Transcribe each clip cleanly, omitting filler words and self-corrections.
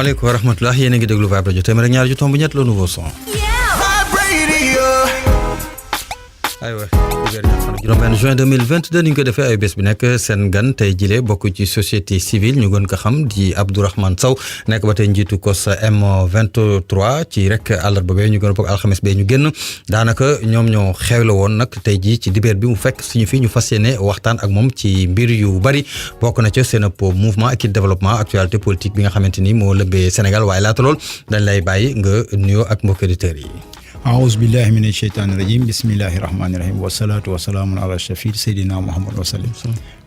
asalaamaaleykum wa rahmatulah yéen a ngi déglu Vibe Radio téeméer ak ñaar ju tomb ñett le nouveau son. aywa juróom-benn juin 2022 ni ñu ko defee ay bés bi nekk seen gan tey jile bokk ci société civile ñu gën ko xam di Abdourahmane Sow nekk ba tey njiitu COS M23 ci rek àllarba bee ñu gën a bokk alxames bee ñu génn daanaka ñoom ñoo xewle woon nag tey jii ci dibéer bi mu fekk suñu fi ñu fas yéene waxtaan ak moom ci mbir yu bari bokk na ca seen mouvement ak développement actualité politique bi nga xamante ni moo lëmbee Sénégal waaye laata lool dañ lay bàyyi nga nuyoo ak mbokki auditeurs yi. aouzu billahi mina sheytaani rajim bismillahi rahmaani rahim wasalaatu wasalaamun ala shafir seydina Muhammad wa sallim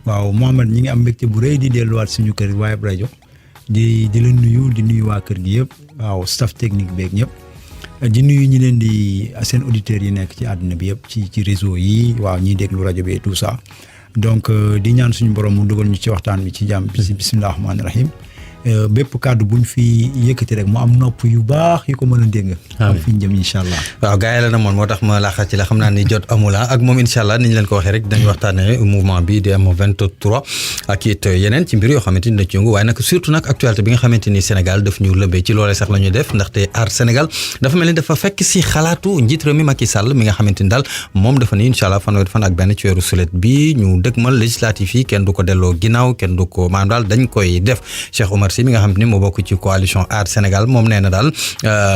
waaw Mohamed ñi ngi am mbégte bu rëy di delluwaat suñu kër Vibe Radio di la nuyu di nuyu waa kër gi yëpp waaw staff technique beeg ñëpp di nuyu ñi leen di seen auditeurs yi nekk ci àdduna bi yëpp ci réseau yi waaw ñiy déglu rajo bi et tout ça donc di ñaan suñu borom mu dugal ñu ci waxtaan bi ci jàmm bi bismillahi rahmaani rahim bépp kàddu buñ fi yëkkati rek mu am nopp yu baax yu ko mën a dégg. am fi ñu jëm incha allah. waaw gars yi la na moon moo tax ma laaxaat ci la xam naa ni jot amula ak moom incha allah ni ñu leen ko waxee rek dañuy waxtaanee mouvement bi di M23 ak it yeneen ci mbir yoo xamante ni da ci yëngu waaye nag surtout nag actualité bi nga xamante ni Sénégal daf ñu lëmbee ci loolee sax la ñuy def ndaxte aar Sénégal dafa mel ni dafa fekk si xalaatu njiit réew mi Macky Sall mi nga xamante ni daal moom dafa ni incha allah fanweeri fan ak benn ci weeru sulet bi ñu dëgmal législatif yi kenn du ko delloo ginnaaw kenn du ko maanaam daal dañ koy def Cheikh Oumar Sy mi nga xam ne moo bokk ci coalition Aar Sénégal moom nee na daal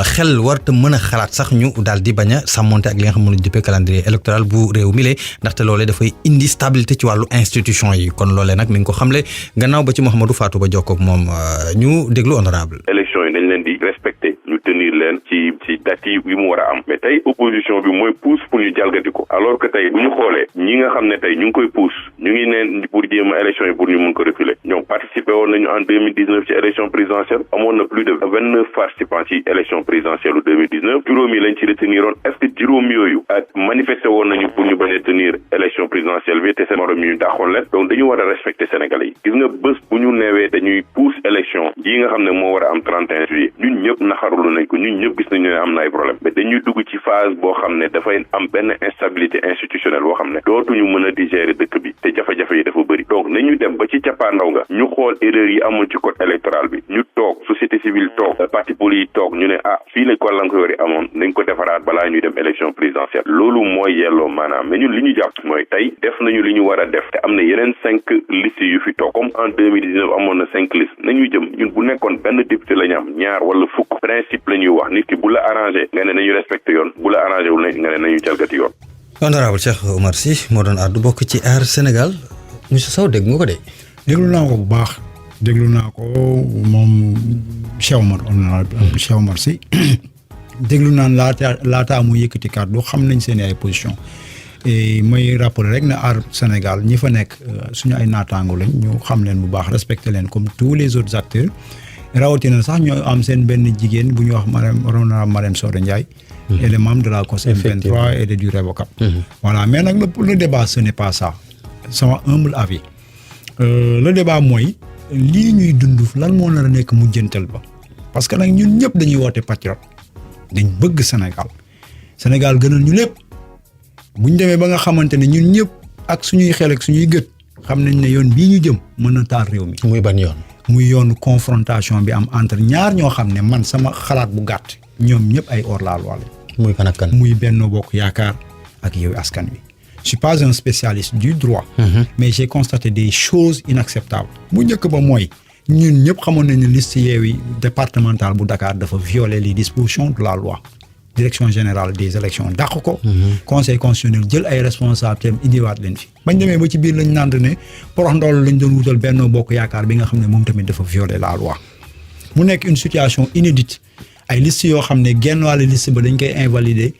xel warta mën a xalaat sax ñu daal di bañ a sàmmonte ak li nga xam ne jëppee calendrier électoral bu réew mi lee ndaxte loolee dafay indi stabilité ci wàllu institution yi kon loolee nag mi ngi ko xamle gannaaw ba ci Mouhamadou Fatou ba jokkoo ak moom ñu déglu honorable élection yi dañ leen di respecté ñu tenir leen ci date yi mu war a am mais tey opposition bi mooy pousse pour ñu jalgati ko alors que tey bu ñu xoolee ñi nga xam ne tey ñu ngi koy pousse ñu ngi neen pour jéem a élection yi pour ñu mun ko reculer ñoom participé woon nañu en 2019 ci élection présidentielle amoon na plus de 29 participants ci élection présidentielle u 2019 juróom yi lañ ci retenir woon est-ce que juróom yooyu ak manifesté woon nañu pour ñu bañ a tenir élection présidentielle bi te seen morom yi ñu dàqoon leen donc dañu war a respecter Sénégalais yi gis nga bés bu ñu neewee dañuy pousse élection yi nga xam ne moo war a am 31 juillet ñun ñëpp naxarulu nañ ko ñun ñëpp gis nañu ne am na ay problème mais dañuy dugg ci phase boo xam ne dafay am benn instabilité institutionnelle boo xam ne dootuñu mën a digérer dëkk bi te jafe-jafe yi dafa bëri donc nañu dem ba ci cappaandaw nga ñu xool erreur yi amoon ci code électoral bi ñu toog société civile toog parti politique toog ñu ne fii la gàllankoor yi amoon nañ ko defaraat balaa ñuy dem élection présidentielle loolu mooy yelloo maanaam mais ñun li ñu jàpp mooy tey def nañu li ñu war a def te am na yeneen 5 listes yu fi toog comme en 2019 amoon na 5 listes nañu jëm ñun bu nekkoon benn député la ñu am ñaar wala fukk principe la ñuy wax nit ki bu la arrangé nga ne nañu respecté yoon bu la arrangé wul nga ne nañu jalgati yoon. honorable Cheikh Oumar Sy moo doon àddu bokk ci Aar Sénégal monsieur Sow dégg nga ko de. déglu naa ko bu baax déglu naa ko moom Cheikh Oumar Sy déglu naan laataa mu yëkkati kàddu xam nañ seen ay position et mooy rappeler rek ne Aar Sénégal ñi fa nekk suñu ay naataango lañ ñu xam leen bu baax respecter leen comme tous les autres acteurs rawatina sax ñoo am seen benn jigéen bu ñuy wax Marème Soda Ndiaye. elle est membre de la COS M23 et du révocable. voilà mais nag le débat ce n'est pas ça sama humble avis le débat mooy lii ñuy dund lan moo nar a nekk mujjantal ba parce que nag ñun ñëpp dañuy woote patriote dañ bëgg Sénégal gënal ñu lépp buñ demee ba nga xamante ne ñun ñëpp ak suñuy xel ak suñuy gët xam nañ ne yoon bii ñu jëm mën na taal réew mi. muy ban yoon. muy yoonu confrontation bi am entre ñaar ñoo xam ne man sama xalaat bu gàtt ñoom ñëpp ay hors-la-loi lañ. muy kan ak kan. muy Benno Bokk Yaakaar ak Yewwi Askan Wi. Je suis pas un spécialiste du droit. Mais j'ai constaté des choses inacceptables. bu njëkk ba mooy ñun ñëpp xamoon nañ ne liste Yewwi départementale bu Dakar dafa violer les dispositions de la loi. Direction générale des élections dàq ko. Conseil constitutionnel jël ay responsabilités indiwaat leen fi. bañ demee ba ci biir lañ naan ne porox ndool lañ doon wutal Benno Bokk Yaakaar bi nga xam ne moom tamit dafa violer la loi. mu nekk une situation inédite ay liste yoo xam ne genn wàll liste ba dañ koy invalider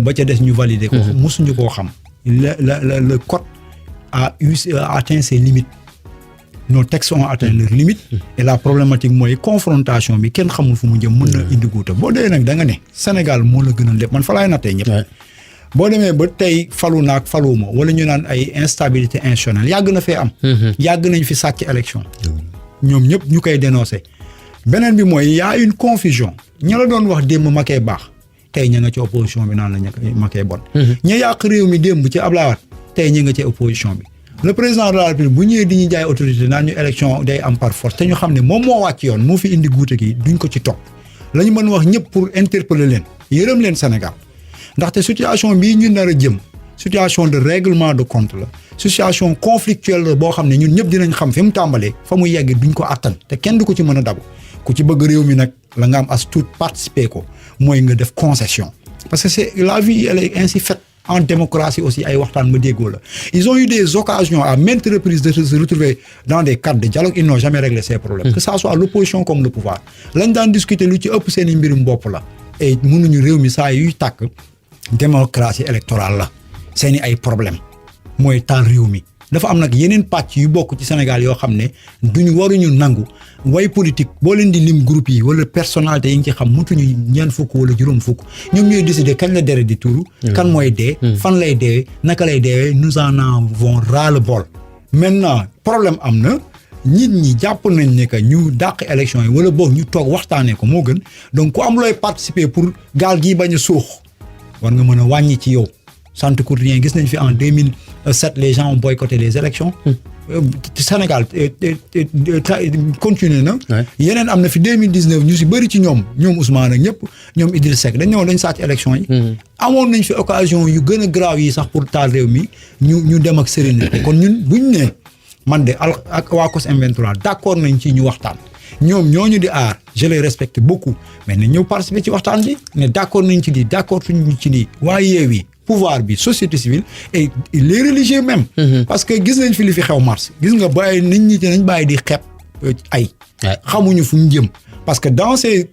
ba ca des ñu valider ko. mosuñu koo xam. Le code a atteint ses limites. Nos textes ont atteint leurs limites. Et la problématique mooy confrontation bi kenn xamul fu mu jëm mën na indi guuta boo dee nag da nga ne Sénégal moo la gënal lépp man fa laay nattee ñëpp. boo demee ba tey falu naag faluma wala ñu naan ay instabilité institutionnelle yàgg na fee am. yàgg nañ fi sàcc élection. ñoom ñëpp ñu koy dénoncer. beneen bi mooy y a une confusion ña la doon wax démb ma koy baax. tey ña nga ci opposition bi naan la ma koy bon. ña yàq réew mi démb ci Abdoulaye Wade tey ña nga ci opposition bi le président de la République bu ñëwee di ñu jaay autorité naan ñu élection day am par force te ñu xam ne moom moo wàcc yoon moo fi indi guute gi duñ ko ci topp la ñu mën wax ñëpp pour interpeller leen yërëm leen Sénégal ndaxte situation bii ñu nar a jëm situation de règlement de compte la situation conflictuelle la boo xam ne ñun ñëpp dinañ xam fi mu tàmbalee fa mu yegg duñ ko attan te kenn du ko ci mën a dabu ku ci bëgg réew mi nag la nga am as tuut participer ko mooy nga def concession parce que c'est la vie elle est ainsi faite en démocratie aussi ay waxtaan ma déggoo la ils ont eu des occasions à maintes reprises de se retrouver dans des cadres de dialogue ils n'ont jamais réglé ces problèmes que ça soit l'opposition comme le pouvoir lañ daan discuter lu ci ëpp seen i mbirum bopp la et mënuñu réew mi saa yuy tàkk démocratie électorale la seeni ay problème mooy taal réew mi dafa am nag yeneen pàcc yu bokk ci Sénégal yoo xam ne duñu waruñu nangu way politique boo leen di lim groupe yi wala personnalité yi nga ci xam mutuñu ñeent fukk wala juróom fukk ñoom ñooy décider kañ la deret di tuuru kan mooy dee fan lay deewee naka lay deewee nous en avons ras le bol maintenant problème am na nit ñi jàpp nañ ne que ñu dàq élection yi wala boog ñu toog waxtaanee ko moo gën donc ku am looy participer pour gaal gii bañ a suux war nga mën a wàññi ci yow sant court rien gis nañ fi en 2007 les gens ont boycotté les élections Sénégal continué na yeneen am na fi 2019 ñu si bëri ci ñoom Ousmane ak ñëpp ñoom Idriss Seck dañ ñëwoon dañ sàcc élection yi amoon nañ fi occasion yu gën a grave yi sax pour taal réew mi ñu dem ak sérénité kon ñun buñ ne man de ak waa COS M23 d'accord nañ ci ñu waxtaan ñoom ñooñu di aar je les respecte beaucoup mais nañ ñëw participer ci waxtaan bi ne d'accord nañ ci lii d'accord tuñ ci lii waa Yewwi pouvoir bi société civile et les religieux même parce que gis nañ fi li fi xew mars gis nga bàyyi nit ñi nañ bàyyi di xeeb ay xamuñu fu ñu jëm parce que dans ces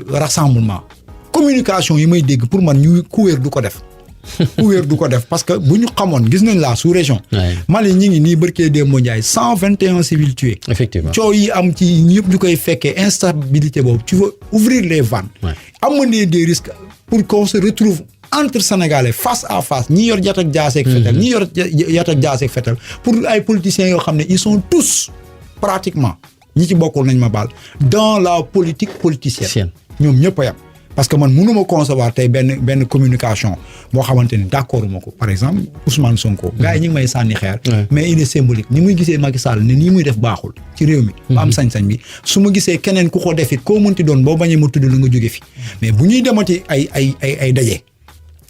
rassemblements communication yi may dégg pour man ñu ku wér du ko def parce que bu ñu xamoon gis nañ la sous-région Mali ñi ngi nii bërkee démb Ndiaye 121 civils tués effectivement coow yi am ci ñëpp ñu koy fekkee instabilité boobu tu veux ouvrir les vannes amener des risques pour qu'on se retrouve entre Sénégalais face à face ñi yor yat ak jaaseeg fetal ñi yor yat ak jaaseeg fetal pour ay politiciens yoo xam ne ils sont tous pratiquement ñi ci bokkul nañ ma baal dans la politique politicienne ñoom ñëpp a yam parce que man mënuma concevoir tey benn communication boo xamante ni d'accord ma ko par exemple Ousmane Sonko gars yi ñu ngi may sànni xeer mais il est symbolique ni muy gisee Macky Sall ne nii muy def baaxul ci réew mi ba am sañ-sañ bi su ma gisee keneen ku ko defit koo mënti doon boo bañee ma tudd la nga jóge fi mais bu ñuy demati ay daje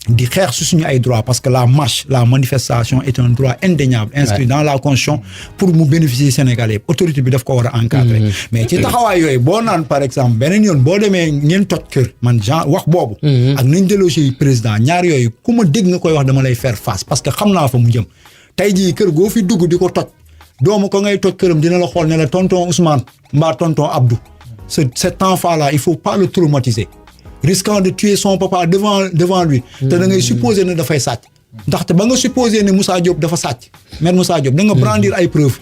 di xeex su suñu ay droit parce que la marche la manifestation est un droit indéniable inscrit dans la constitution pour mu bénéficier Sénégalais autorité bi daf ko war a encadrer mais ci taxawaay yooyu boo naan par exemple beneen yoon boo demee ngeen toj kër man genre wax boobu ak nañ déloger président ñaar yooyu ku ma dégg nga koy wax dama lay faire face parce que xam naa fa mu jëm tey jii kër goo fi dugg di ko toj doomu ko ngay toj këram dina la xool ne la tonton Ousmane mbaa tonton Abdou cet enfant là il faut pas le traumatiser risquant de tuer son papa devant lui te da ngay supposer ne dafay sàcc ndaxte ba nga supposer ne Moussa Diop dafa sàcc maître Moussa Diop da nga brandir ay preuves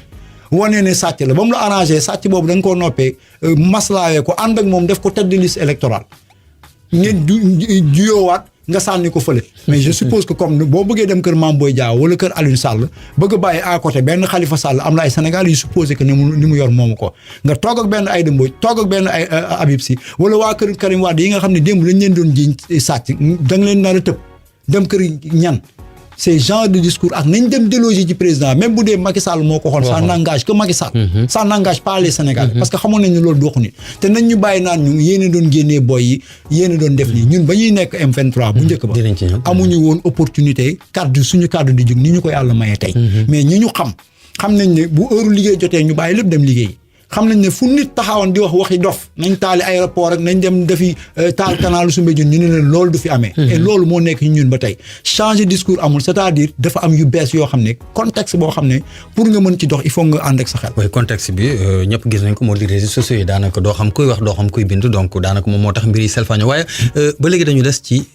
wane ne sàcc la ba mu la arrangé sàcc boobu da nga koo noppee maslaawee ko ànd ak moom def ko tête de liste électorale ngeen juyoowaat nga sànni ko fële mais je suppose que comme boo bëggee dem kër Mame Boye Diao wala kër Aliou Sall bëgg a bàyyi à côté benn Khalifa Sall am na ay Sénégal yu supposé que ni mu yor moomu ko nga toog ak benn Aïda Mbodj toog ak benn ay Habib Sy wala waa kër Karim Wade yi nga xam ne démb lañ leen doon jiiñ sàcc da nga leen nar a tëb dem kër ñan ces genres de discours ak nañ dem déloger ci président même bu dee Macky Sall moo ko xool ça n'engage que Macky Sall ça n'engage pas les Sénégalais parce que xamoon nañ ne loolu du waxu nit te nañ ñu bàyyi naan ñu yéen a doon génnee boy yi yéen a doon def nii ñun ba ñuy nekk M23 bu njëkk ba amuñu woon opportunité suñu cadre di jóg ni ñu ko yàlla mayee tey mais ñi ñu xam nañ ne bu heure liggéey jotee ñu bàyyi lépp dem liggéey xam nañ ne fu nit taxawoon di wax waxi dof nañ taali aéroport ak nañ dem defi taal canal Soumbédioune ñu ne leen loolu du fi amee et loolu moo nekk ñun ba tey changer discours amul c'est-à-dire dafa am yu bees yoo xam ne contexte boo xam ne pour nga mën ci dox il faut nga ànd ak sa xel oui contexte bi ñëpp gis nañ ko moo di réseaux sociaux yi daanaka doo xam kuy wax doo xam kuy bind donc daanaka moom moo tax mbir yi selfaño waaye ba léegi dañu des ci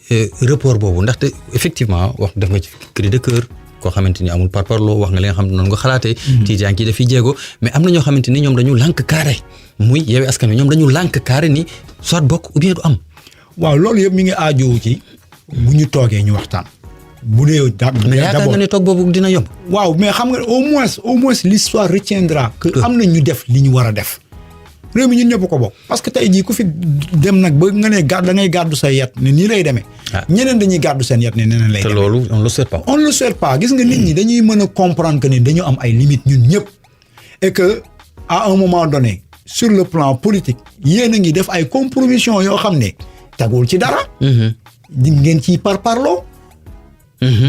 report boobu ndaxte effectivement wax def nga ci cri de cœur koo xamante ni amul parparloo wax nga li nga xam ne noonu nga xalaatee tiijaan kii dafiy jéego mais am na ñoo xamante ni ñoom dañu lànk carré muy Yewwi Askan Wi ñoom dañu lànk carré ni soit bokk ou bien du am waaw loolu yëpp mi ngi aajowu ci bu ñu toogee ñu waxtaan bu dee mais yaakaar nga ne toog boobu dina yomb waaw mais xam nga au moins l'histoire retiendra que am na ñu def li ñu war a def réew mi ñun ñëpp ko bokk parce que tey jii ku fi dem nag ba nga ne da ngay gàddu sa yet ne nii lay demee. ñeneen dañuy gàddu seen yet ne neneen lay demee. te loolu on le souhaite pas. on le souhaite pas gis nga nit ñi dañuy mën a comprendre que ni dañu am ay limites ñun ñëpp et que à un moment donné sur le plan politique yéen a ngi def ay compromission yoo xam ne tegul ci dara. di ngeen ciy parparloo.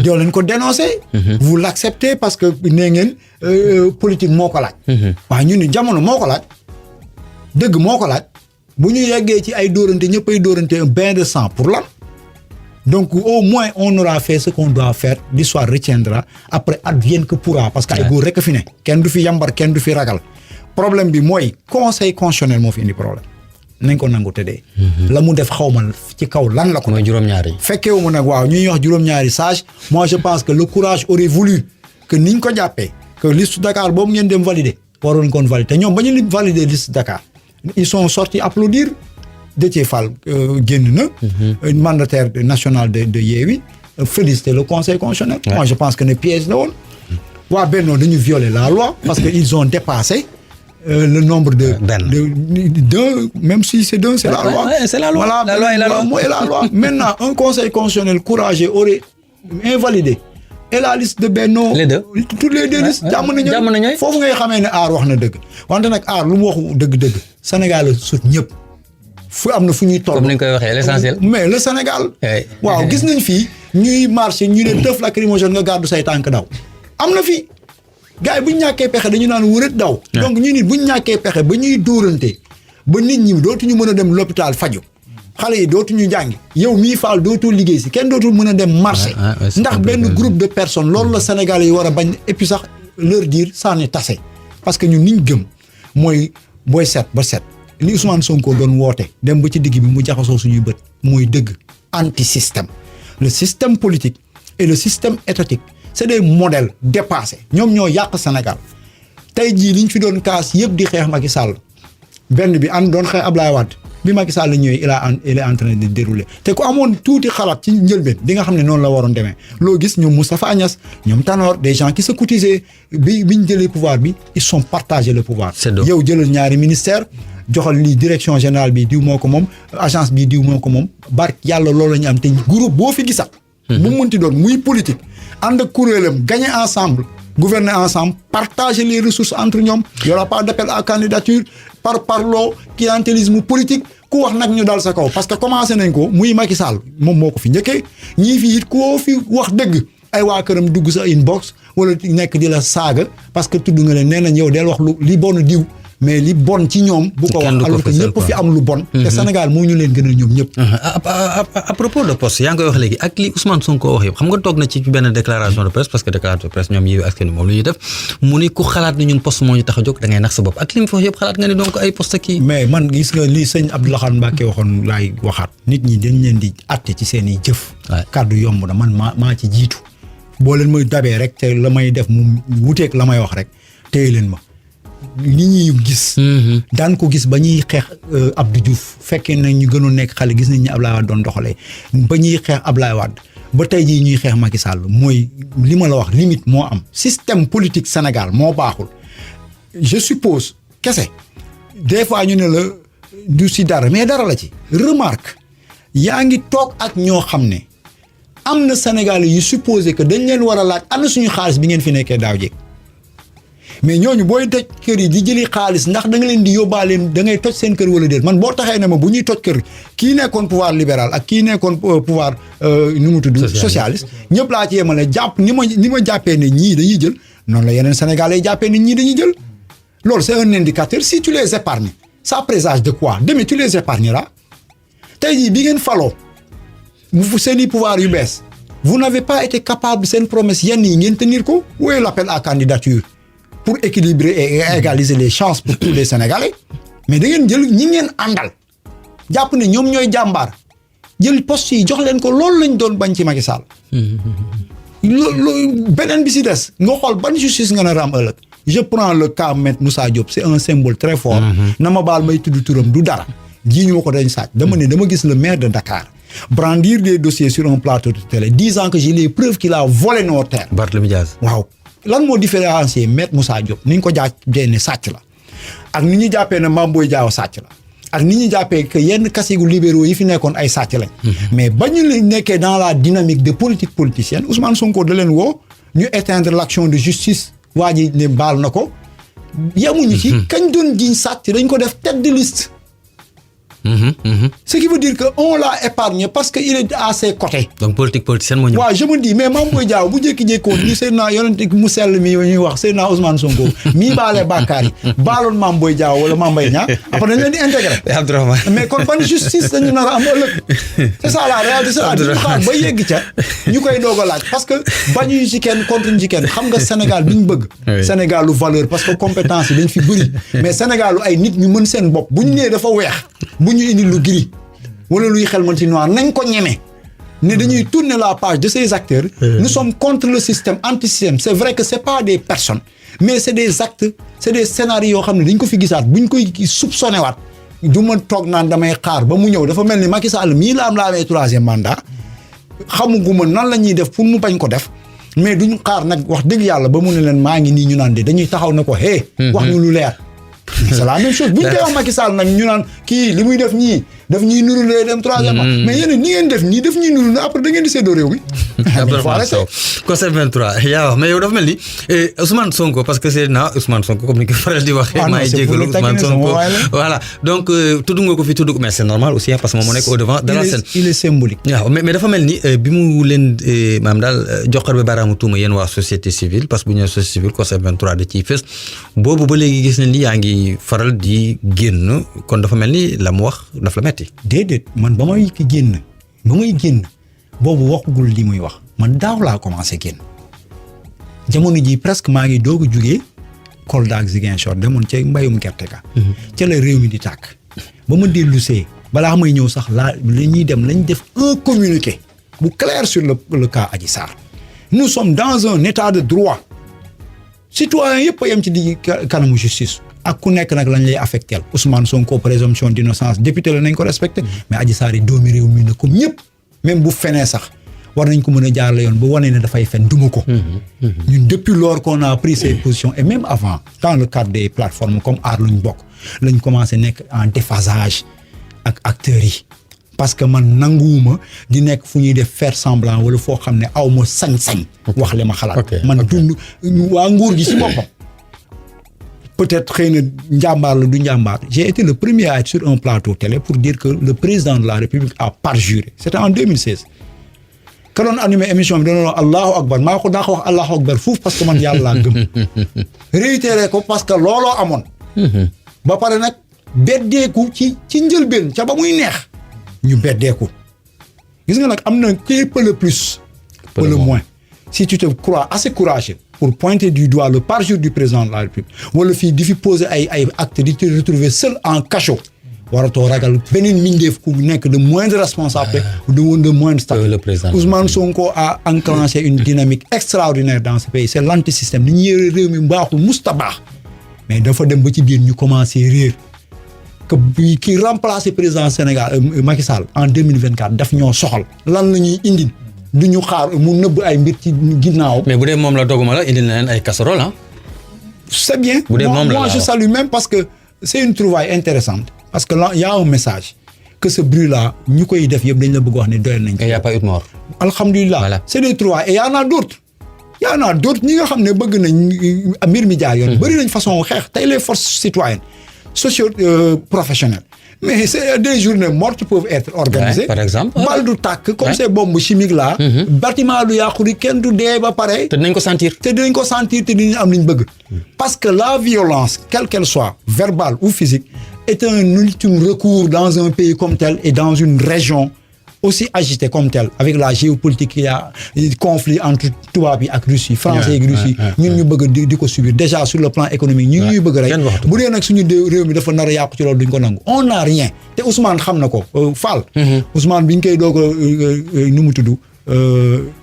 doo leen ko dénoncer. vous l'acceptez parce que nee ngeen politique moo ko laaj. waaw ñu ni jamono moo ko laaj dëgg moo ko laaj bu ñu yeggee ci ay dóorante ñëpp ay dóorante un bain de sang pour lan. donc au moins on aura fait ce qu'on doit faire l'histoire retiendra après advienne que pourra parce que ay góor rek fi ne kenn du fi yambar kenn du fi ragal problème bi mooy conseil constitutionnel moo fi indi problème nañ ko nangu tëddee. la mu def xaw ma ci kaw lan la ko. mooy juróom-ñaari. fekkeewu mu nag waaw ñuy wax juróom-ñaari sage moi je pense que le courage aurait voulu que niñ ko jàppee que liste Dakar boobu ngeen dem valider waroon kon valider te ñoom ba ñu valider liste Dakar ils sont sortis applaudir Déthié Fall génn na. mandataire national de Yewwi féliciter le conseil constitutionnel. moi je pense que ne piège la woon. waa Benno dañu violer la loi parce que ils ont dépassé. Le nombre de deux, même si c'est deux, c'est la loi. Ouais, c'est la loi. Voilà, la loi est la loi. Et la loi. Maintenant, un conseil constitutionnel courageux aurait invalidé. Et la liste de Benno. Les deux. Toutes les deux listes. jàmm na ñooy foofu ngay xamee ne aar wax na dëgg. wante nag aar lu mu waxu dëgg-dëgg. Sénégal sut ñëpp. fu am na fu ñuy toll. comme ni nga koy waxee l'essentiel. mais le Sénégal. waaw gis nañ fii ñuy marché ñu ne tëf lacrymogène nga gàddu say tànk daw. am na fii. gars yi bu ñu ñàkkee pexe dañu naan wërët daw. donc ñu nit bu ñu ñàkkee pexe ba ñuy dóorante ba nit ñi dootuñu mën a dem l'hôpital faju xale yi dootuñu jàngi yow mii faal dootul liggéey si kenn dootul mën a dem marché. ndax benn groupe de personnes loolu la Sénégalais yi war a bañ et puis sax leur dire ça n'est assez parce que ñun niñ gëm mooy booy set ba set li Ousmane Sonko doon woote dem ba ci digg bi mu jaxasoo suñuy bët mooy dëgg anti système le système politique et le système étatique. c'est des modèles dépassés ñoom ñoo yàq Sénégal tey jii liñ fi doon kaas yëpp di xeex Macky Sall benn bi ànd doon xeex Ablaye Wade bi Macky Sall ñëwee il est en train de dérouler te ku amoon tuuti xalaat ci njëlbeen di nga xam ne noonu la waroon demee loo gis ñoom Moustapha Niasse ñoom Tanor des gens qui se cotisaient biñ jëlee pouvoir bi ils sont partagés le pouvoir. yow jëlal ñaari ministère joxal lii direction générale bi diw moo ko moom agence bi diw moo ko moom barke yàlla loolu la ñu am te groupe boo fi gisat. bu mu mënti doon muy politique. ànd ak kuréelam gagner ensemble gouverner ensemble partager les ressources entre ñoom y aura pas d'appel à candidature par parloo clientélisme politique ku wax nag ñu dal sa kaw parce que commencé nañ ko muy Macky Sall moom moo ko fi njëkkee ñii fi it koo fi wax dëgg ay waa këram dugg sa inbox wala nekk di la saaga parce que tudd nga leen nee nañ yow del wax lu li bon diw mais li bon ci ñoom bu ko wax alors que ñëpp fi am lu bon te Sénégal moo ñu leen gënal ñoom ñëpp à propos de poste yaa ngi koy wax léegi ak li Ousmane Sonko wax yëpp xam nga toog na ci benn déclaration de presse parce que déclaration de presse ñoom Yewwi Askan Wi moom lu ñuy def mu ni ku xalaat ni ñun poste moo ñu tax a jóg da ngay nax sa bopp ak li mu fi wax yëpp xalaat nga ni donc ay poste kii mais man gis nga li sëñ Abdou Lahad Mbacké waxoon laay waxaat nit ñi dañ leen di atte ci seen i jëf kàddu yomb na man maa ci jiitu boo leen may dabee rek te la may def mu wuteeg la may wax rek téye leen ma li ñuy gis daan ko gis ba ñuy xeex Abdou Diouf fekkee na ñu gënoon nekk xale gis nañ ñu Ablaye Wade doon doxalee ba ñuy xeex Ablaye Wade ba tey jii ñuy xeex Macky Sall mooy li ma la wax limite moo am système politique Sénégal moo baaxul je suppose kese des fois ñu ne la du si dara mais dara la ci remarque yaa ngi toog ak ñoo xam ne am na Sénégalais yu supposé que dañ leen war a laaj ana suñu xaalis bi ngeen fi nekkee daaw jéeg mais ñooñu booy toj kër yi di jëli xaalis ndax da nga leen di yóbbaaleen da ngay toj seen kër wala déet man boo taxee ne ma bu ñuy toj kër kii nekkoon pouvoir libéral ak kii nekkoon pouvoir nu mu tudd socialiste ñëpp laa ci yemale jàpp ni ma jàppee ne ñii dañuy jël noonu la yeneen Sénégalais jàppee ne ñii dañuy jël loolu c'est un indicateur si tu les épargnes ça présage de quoi demain tu les épargneras tey jii bi ngeen faloo seeni pouvoir yu bees vous n'avez pas été capable seen promesse yenn yi ngeen tenir ko où est l'appel à candidature pour équilibrer et égaliser les chances pour tous les Sénégalais mais da ngeen jël ñi ngeen àndal jàpp ne ñoom ñooy jàmbaar jël poste yi jox leen ko loolu lañ doon bañ ci Macky Sall. beneen bi si des nga xool ban justice nga nar a am ëllëg je prends le cas Maître Moussa Diop c'est un symbole très fort. na ma baal may tudd turam du dara jiiñu ma ko dañ sàcc dama ne dama gis le maire de Dakar brandir des dossiers sur un plateau de télé disant que j'ai les preuves qu'il a volé nos terres. Barthélémy Dias waaw. lan moo différencier Maître Moussa Diop ni ñu ko jaajëfee ne sàcc la ak ni ñu jàppee ne Mame Boye Diao sàcc la ak ni ñu jàppee que yenn kasigu libéraux yi fi nekkoon ay sàcc lañ mais ba ñu nekkee dans la dynamique de politique politicienne Ousmane Sonko da leen woo ñu éteindre l'action de justice waa ji ne baal na ko yemuñu ci kañ doon jiñ sàcc dañ ko def tête de liste ce qui veut dire que on l'a épargné parce que il est à ses côtés. donc politique politicienne moo ñëw. waaw je me dis mais Mame Boye Diao bu jékki-jékkoon ni Seydina yonent mu sell mi ñuy wax Seydina Ousmane Sonko mii baale bàkkaar yi baaloon Mame Boye Diao wala Mame Mbaye Niang après dañ leen di intégré. Abdourahmane mais kon ban justice dañu nar a am ëllëg c'est ça la réalité c'est ñu xaar ba yegg ca ñu koy doog a laaj parce que bañuñu ci kenn contre ñu ci kenn xam nga Sénégal bi ñu bëgg. Sénégal lu valeur parce que compétence yi dañ fi bëri mais Sénégal lu ay nit ñu mën seen bopp bu ñu nee dafa weex. bu ñu indi lu gris wala luy xel man ci noir nañ ko ñeme ne dañuy tourner la page de ces acteurs nous sommes contre le système anti-système c'est vrai que c'est pas des personnes mais c'est des actes c'est des scénarios yoo xam ne dañ ko fi gisaat buñ koy soupçonné waat du ma toog naan damay xaar ba mu ñëw dafa mel ni Macky Sall mii la amee troisième mandat xamuguma nan la ñuy def pour mu bañ ko def mais duñ xaar nag wax dëgg yàlla ba mu ne leen maa ngi nii ñu naan de dañuy taxaw ne ko wax ñu lu leer c'est la même chose bu ñu koy wax Macky Sall nag ñu naan kii li muy def ñii daf ñuy nuru lay dem troisièmement mais yéen ni ngeen def ñii daf ñuy nuru na après da ngeen di séddoo réew mi Conseil 23 yaa wax mais yow dafa mel ni Ousmane Sonko parce que c'est na Ousmane Sonko comme ni ko faral di waxee maa ngi jégalu Ousmane Sonko voilà donc tudd nga ko fi tudd ko mais c'est normal aussi parce que moom moo nekk au devant de la scène il est symbolique waaw mais dafa mel ni bi mu leen maam daal joxar bi baaraamu tuuma yéen waa société civile parce que bu ñu société civile Conseil 23 da ciy fës boobu ba léegi gis nañ ni yaa ngi faral di génn kon dafa mel ni la mu wax daf la metti déedéet man ba may génn boobu waxugul li muy wax man daaw laa commencé génn jamono ji presque maa ngi doog a jugee Kolda ak Ziguinchor demoon ca mbayum gerte ka ca la réew mi di tàkk ba ma dellusee balaa may ñëw sax la ñuy dem lañ def un communiqué bu clair sur le cas Adji Sarr nous sommes dans un état de droit citoyen yëpp a yem ci di kanamu justice ak ku nekk nag lañ lay affecté Ousmane Sonko présomption d'innocence député la nañ ko respecté mais Adji Sarr yi doomi réew mi na comme ñëpp même bu fenee sax war nañ ko mën a jaar la yoon ba wane ne dafay fen duma ko ñun depuis lors qu'on a pris ces positions et même avant dans le cadre des plateformes comme Aar Luñ Bokk lañ commencé nekk en déphasage ak acteurs yi parce que man nanguwuma di nekk fu ñuy def faire semblant wala foo xam ne aw ma sañ-sañ wax li ma xalaat man dund waa nguur gi si boppam peut-être xëy na njàmbaar la du njàmbaar j'ai été le premier à être sur un plateau télé pour dire que le président de la République a parjuré c'était en 2016 ka doon animé émission bi doon wax Allahu Akbar maa ko daa ko wax Allahu Akbar fuuf parce que man yàlla laa gëm réitéré ko parce que looloo amoon ba pare nag beddeeku ci njëlbeen ca ba muy neex ñu beddeeku gis nga nag am na qui peut le plus peut le moins si tu te crois assez courageux pour pointer du doigt le parjure du président de la République wala fii di fi poser ay actes di te retrouver seul en cachot waratoo ragal beneen mindeef ku nekk de moindre responsable de moindre statut Ousmane Sonko a enclenché une dynamique extraordinaire dans ce pays c'est l'antisystème ni ñu yore réew mi mbaaxul musta baax mais dafa dem ba ci biir ñu commencé réer que ki remplacé président Sénégal Macky Sall en 2024 daf ñoo soxal lan la ñuy indi du ñu xaar mu nëbb ay mbir ci ginnaaw. mais bu dee moom la doguma la indi na leen ay casserole ah. c'est bien. bu dee moom la moi je salue même parce que c'est une trouvaille intéressante parce que là y a un message que ce bruit là ñu koy def yëpp dañ la bëgg wax ne doyal nañ. et y a pas eu de mort. alhamdulilah voilà. C'est des trouvailles et y en a d'autres. Y en a d'autres ñi nga xam ne bëgg nañ mbir mi jaar yoon. bëri nañ façon xeex tey les forces citoyennes socio professionnelles. mais c'est des journées mortes peuvent être organisées. Par exemple. bal du tàkk comme ces bombes chimiques là. bâtiment du yàqu di kenn du dee ba pare. te dinañ ko sentir. te dinañ am liñ bëgg. parce que la violence quelle qu'elle soit verbale ou physique est un ultime recours dans un pays comme tel et dans une région aussi agitée comme telle avec la géopolitique il y a conflit entre tubaab yi ak Russie français ak Russie ñun ñu bëgg di ko subir déjà sur le plan économique ñu ñuy bëgg rek bu dee nag suñu réew mi dafa nar a yàqu ci loolu duñ ko nangu on n'a rien te Ousmane xam na ko Fall Ousmane bi ñu koy doog nu mu tudd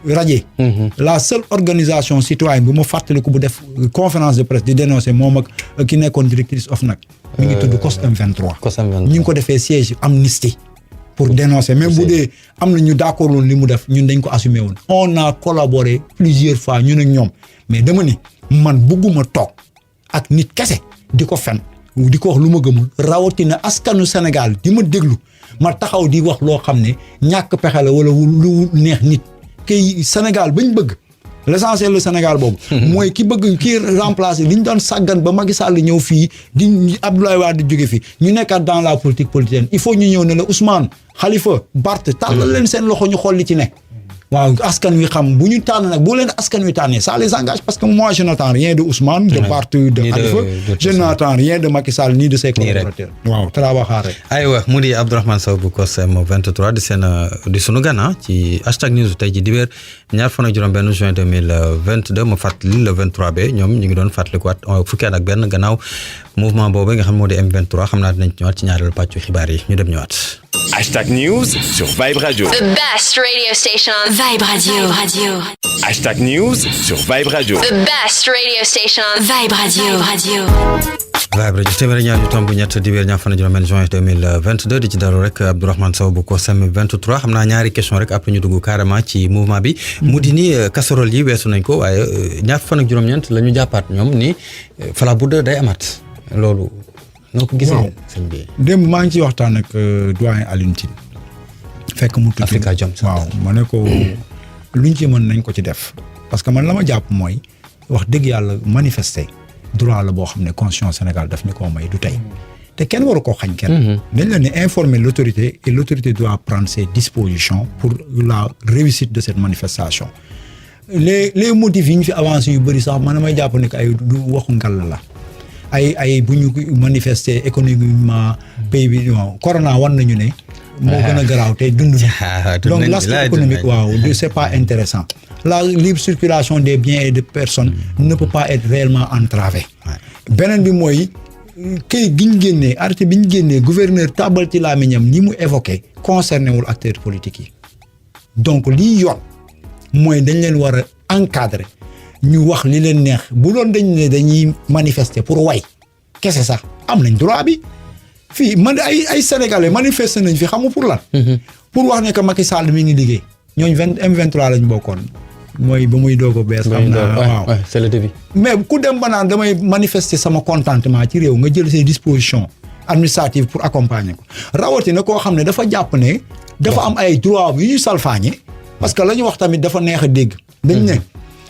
radié la seule organisation citoyenne bu ma fàttaliku bu def conférence de presse di dénoncer moom ak ki nekkoon directrice OFNAC mi ngi tudd COS M23 ñu ngi ko defee siège Amnesty pour dénoncer même bu dee am na ñu d'accord woon li mu def ñun dañ ko assumer woon on a collaboré plusieurs fois ñun ak ñoom mais dama ni man bëgguma toog ak nit kese di ko fen di ko wax lu ma gëmul rawatina askanu Sénégal di ma déglu ma taxaw di wax loo xam ne ñàkk pexe la wala lu neex nit kay Sénégal bañ bëgg l'essentiel le Sénégal boobu mooy ki bëgg kii remplacer li ñu doon sàggan ba Macky Sall ñëw fii di Abdoulaye Wade di jóge fii ñu nekkaat dans la politique politicienne il faut ñu ñëw ne la Ousmane Khalifa Barth tàllal leen seen loxo ñu xool li ci nekk waaw askan wi xam bu ñu tànn nag bu leen askan wi tànnee ça les engage parce que moi je n'attends rien de Ousmane de Barth de Khalifa je n'attends rien de Macky Sall ni de ses collaborateurs waaw travaxaar rek aywa mu di Abdourahmane Sow bu COSEM 23 di seen di sunu gana ci hashtag news tey ji dibéer ñaar fan ak juróom-benn juin 2022 ma fàttali le 23 b ñoom ñu ngi doon fàttalikuwaat fukki at ak benn gannaaw mouvement boobu nga xam moo di M23 xam naa dinañ ci ñëwaat ci ñaareelu pàccu xibaar yi ñu dem ñëwaat. Hashtag News sur Vibe Radio. The best radio station. Vibe Radio. Hashtag News sur Vibe Radio. The best radio station. Vibe Radio. Vibe Radio téeméer ñaar yu tomb ñett dibéer ñaar fan ak juróom-benn juin 2022 di ci dalu rek Abdourahmane Sow bu COSEM 23 xam naa ñaari question rek après ñu dugg carrément ci mouvement bi mu di ni casserole yi weesu nañ ko waaye ñaar fan ak juróom-ñeent la ñu jàppaat ñoom ni fala budde day amaat loolu noo ko gisee sëñ bi démb maa ngi ciy waxtaan ak doyen Alioune Tine fekk mu tudd Africa Jom waaw ma ne ko luñ ci mën nañ ko ci def parce que man la ma jàpp mooy wax dëgg yàlla manifester droit la boo xam ne constitution Sénégal daf ñu koo may du tey te kenn waru koo xañ kenn dañ la ne informer l'autorité et l'autorité doit prendre ses dispositions pour la réussite de cette manifestation les motifs yi ñu fi avancé yu bëri sax man damay jàpp ne que ay du waxu ngal la ay bu ñu manifester économiquement pays bi non corona wan nañu ne moo gën a garaaw te dund donc l'aspect économique waaw c'est pas intéressant la libre circulation des biens et des personnes ne peut pas être réellement entravée beneen bi mooy këy gi ñu génnee arrêté bi ñu génnee gouverneur tabal ci làmmiñam ñi mu évoqué concerné wul acteurs politiques yi donc lii yoon mooy dañ leen war a encadrer ñu wax li leen neex bu doon dañ ne dañuy manifester pour way kese sax am nañ droit bi fii man ay sénégalais manifester nañ fi xamu pour lan pour wax ne que Macky Sall mi ngi liggéey ñooñu M23 lañ bokkoon mooy ba muy doog a bees xam naa waaw c'est le début mais ku dem ba naan damay manifester sama contentement ci réew nga jël ses dispositions administratives pour accompagner ko rawatina koo xam ne dafa jàpp ne dafa am ay droit yu ñu salfaañe parce que la ñu wax tamit dafa neex a dégg dañ ne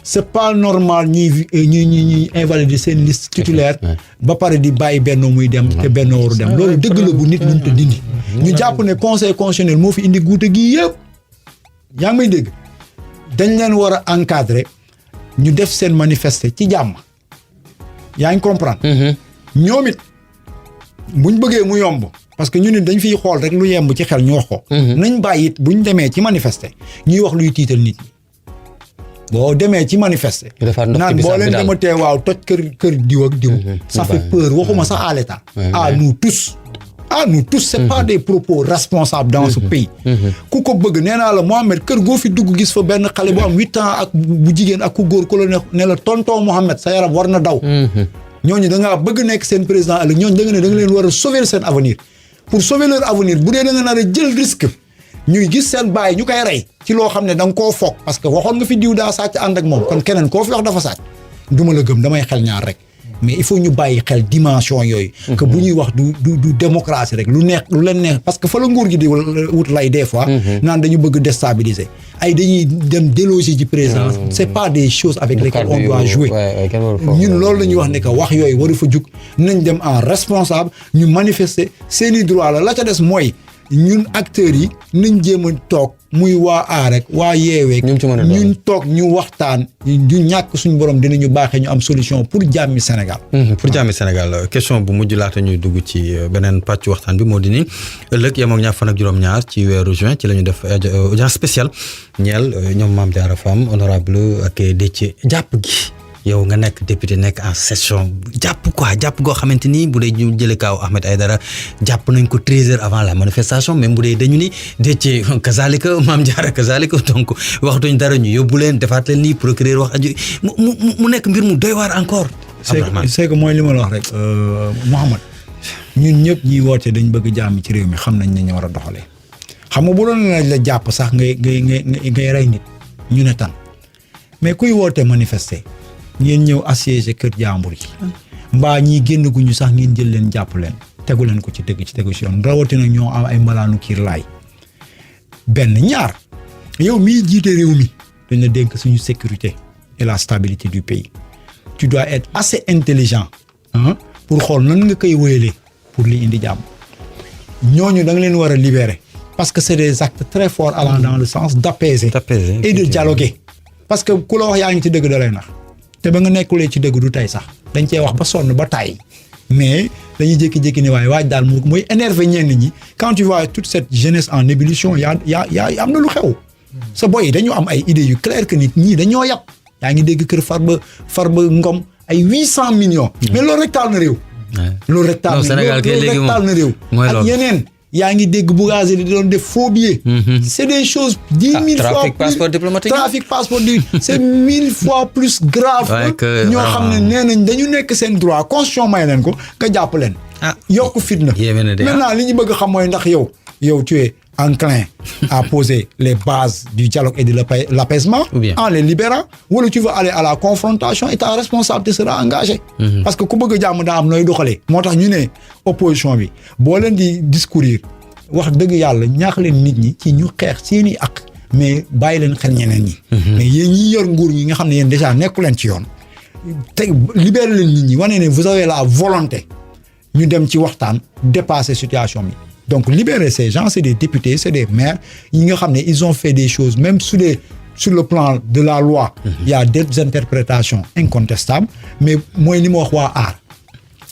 c'est pas normal ñuy invalider seen liste titulaire ba pare di bàyyi Benno muy dem te Benno waru dem loolu dëgg la bu nit mënut a dindi ñu jàpp ne conseil constitutionnel moo fi indi guute gi yëpp yaa ngi may dégg dañ leen war a encadrer ñu def seen manifester ci jàmm yaa ngi comprendre ñoom it buñ bëggee mu yomb parce que ñu ne dañ fiy xool rek lu yemb ci xel ñu wax ko nañ bàyyi it buñ demee ci manifester ñuy wax luy tiital nit ñi boo demee ci manifester naan boo leen dama tee waaw toj kër diw ak diw ça fait peur waxuma sax à l'état à nous tous c'est pas des propos responsables dans ce pays ku ko bëgg nee naa la Mohamed kër goo fi dugg gis fa benn xale bu am 8 ans ak bu jigéen ak ku góor ko la ne la tonton Mohamed sa yaram war na daw ñooñu da ngaa bëgg nekk seen président ëllëg ñooñu da nga ne da nga leen war a sauver seen avenir pour sauver leur avenir bu dee da nga nar a jël risque ñuy gis seen baay ñu koy rey ci loo xam ne da nga koo foog parce que waxoon nga fi diw daa sàcc ànd ak moom kon keneen koo fi wax dafa sàcc du ma la gëm damay xel ñaar rek mais il faut ñu bàyyi xel dimension yooyu que bu ñuy wax du démocratie rek lu leen neex parce que fa la nguur gi di wut lay des fois naan dañu bëgg déstabiliser ay dañuy dem déloger ci présidence c'est pas des choses avec lesquelles on doit jouer ñun loolu la ñuy wax ne que wax yooyu waru fa jug nañ dem en responsable ñu manifester seeni droit la ca des mooy ñun acteurs yi nañ jéem a toog muy waa aar rek waa yeeweek ñun toog ñu waxtaan ñu ñàkk suñu borom dinañu baaxee ñu am solution pour jàmmi Sénégal pour jàmmi Sénégal question bu mujj laata ñuy dugg ci beneen pàcc waxtaan bi moo di ni ëllëg yem ak ñaar fan ak juróom-ñaar ci weeru juin ci la ñu def audience spéciale ñeel ñoom Mame Diarra Fam honorable ak Déthié jàpp gi yow nga nekk député nekk en session jàpp goo xamante ni bu dee ñu jëlee kaaw Ahmed Aïdara jàpp nañ ko 13 heures avant la manifestation même bu dee dañu ni Déthié kazalika Mame Diarra kazalika donc waxtuñ dara ñu yóbbu leen defaat leen nii procureur wax aju mu nekk mbir mu doy waar encore. c'est que mooy li ma la wax rek Mouhamed ñun ñëpp ñiy woote dañ bëgg jàmm ci réew mi xam nañ ne ñu war a doxalee xam nga bu doon la jàpp sax ngay rey nit ñu ne tan mais kuy woote manifester. ngeen ñëw assiéger kër jàmbur yi mbaa ñii génn guñu sax ngeen jël leen jàpp leen tegu leen ko ci tegu ci yoon rawatina ñoo am ay malaanu kiir laay benn ñaar yow miy jiite réew mi dañ la dénk suñu sécurité et la stabilité du pays tu dois être assez intelligent pour xool nan nga koy wéyalee pour li indi jàmm ñooñu da nga leen war a libérer parce que c'est des actes très forts allant dans le sens d'apaiser et de dialoguer parce que ku la wax yaa ngi ci dëgg da lay nax te ba nga nekkulee ci dëgg du tey sax dañ cee wax ba sonn ba tàyyi mais dañuy jékki-jékki ne waaye waaj daal mooy énervé ñenn ñi quand tu vois toute cette jeunesse en ébullition yaa am na lu xew sa boy yi dañoo am ay idées yu claires que nit ñii dañoo yàpp yaa ngi dégg kër Farba Ngom ay 800 millions mais loolu rek taal na réew loolu rek taal na réew ak yeneen yaa ngi dégg Bougazelli di doon def faux billets c'est des choses 10 000 fois trafic passeport diplomatique c'est 1000 fois plus grave ñoo xam ne nee nañ dañu nekk seen droit constitution may leen ko nga jàpp leen yokk fitna maintenant li ñu bëgg xam mooy ndax yow tu es enclin à poser les bases du dialogue et de l'apaisement en les libérant wala tu veux aller à la confrontation et ta responsabilité sera engagée parce que ku bëgg a jàmm daa am nooy doxalee moo tax ñu ne opposition bi boo leen di discourir wax dëgg yàlla ñaax leen nit ñi ci ñu xeex seeni ak mais bàyyi leen xel ñeneen ñi mais yéen ñi yor nguur ñi nga xam ne yéen déjà nekku leen ci yoon te libérer leen nit ñi wane ne vous avez la volonté ñu dem ci waxtaan dépasser situation bi donc libérer ces gens c'est des députés c'est des maires yi nga xam ne ils ont fait des choses même sur le plan de la loi il y a des interprétations incontestables mais mooy li ma wax waa aar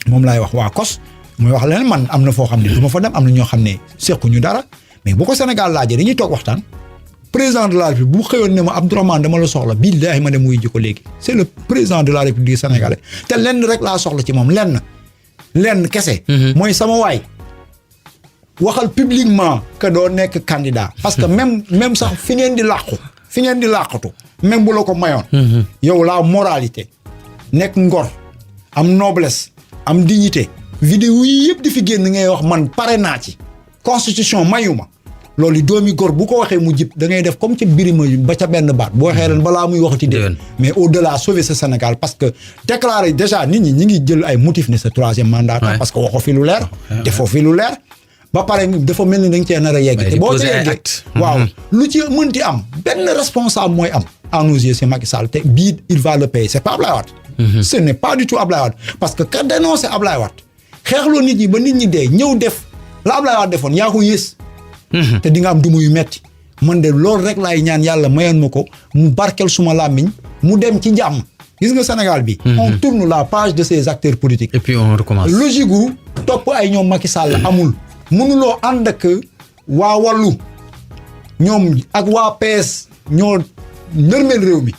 moom laay wax waa kos mooy wax leen man am na foo xam ne du ma fa dem am na ñoo xam ne sequñu dara mais bu ko Sénégal laajee dañuy toog waxtaan président de la République bu xëyoon ne ma Abdourahmane dama la soxla billaahi ma dem wuy ji ko léegi c'est le président de la République sénégalaise te lenn rek laa soxla ci moom lenn kese mooy sama waay waxal publiquement que doo nekk candidat parce que même sax fi ngeen di làqatu même bu la ko mayoon yow la moralité nekk ngor am noblesse am dignité vidéo yi yëpp di fi génn ngay wax man pare naa ci constitution mayuma loolu doomi gor bu ko waxee mu jib da ngay def comme ci birima ba ca benn baat boo waxee ren balaa muy waxati déwén mais au-delà sauver ce Sénégal parce que déclarer déjà nit ñi ngi jël ay motifs ne ce troisième mandat parce que waxoo fi lu leer defoo fi lu leer ba pare dafa mel ni da nga cee nar a yegg te boo ci yeggee waaw lu ci mënti am benn responsable mooy am à nos yeux c'est Macky Sall te bii il va le payer c'est pas Ablaye Wade ce n'est pas du tout Ablaye Wade parce que ka dénoncé Ablaye Wade xeexloo nit ñi ba nit ñi dee ñëw def la Ablaye Wade defoon yaa ko yées te di nga am duma yu metti man de loolu rek laay ñaan yàlla mayoon ma ko mu barkel suma làmmiñ mu dem ci jàmm gis nga Sénégal bi on tourne la page de ces acteurs politiques et puis on recommence logique gu topp ay ñoom Macky Sall amul mënuloo ànd ak waa wàllu ñoom ak waa PS ñoo nërmeel réew mi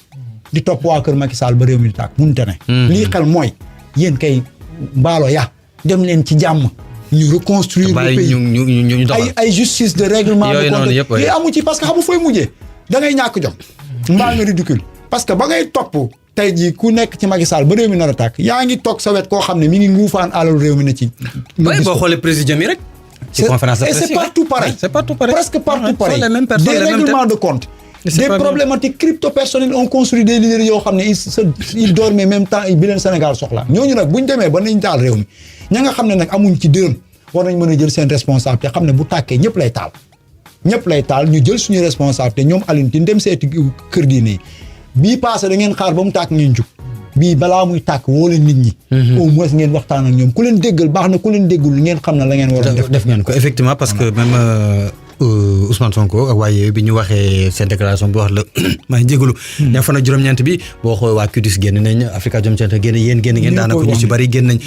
di topp waa kër Macky Sall ba réew mi di tàkk munte ne lii xel mooy yéen kay mbaalo ya dem leen ci jàmm ñu reconstruire le pays ay justice de règlement de compte yi amu ci parce que xamu fooy mujjee da ngay ñàkk jom mbaa nga ridicule parce que ba ngay topp tey jii ku nekk ci Macky Sall ba réew mi nar a tàkk yaa ngi toog sa wet koo xam ne mi ngi nguufaan alalu réew mi ne ci boo xoolee président mi rek ci conférence de presse et c'est partout pareil presque partout pareil des règlements de compte des problématiques crypto-personnelles ont construit des leaders yoo xam ne ils dorment même temps bi leen Sénégal soxla ñooñu nag bu ñu demee ba nañ taal réew mi ña nga xam ne nag amuñ ci dërëm war nañ mën a jël seen responsabilité xam ne bu tàkkee ñëpp lay taal ñu jël suñu responsabilité ñoom Alioune Tine dem seeti kër diine yi bii passé da ngeen xaar ba mu tàkk ngeen jug bii balaa muy tàkk woo leen nit ñi au moins ngeen waxtaan ak ñoom ku leen déggal baax na ku leen déggul ngeen xam ne la ngeen waroon def ngeen ko effectivement parce que même Ousmane Sonko ak waaye bi ñu waxee seen déclaration bi wax la maa ngi jégalu ña fan ak juróom-ñeent bi boo xoolee waa CUDIS génn nañ Africa Jom Center génn yéen génn ngeen daanaka ñu ci bari génn nañ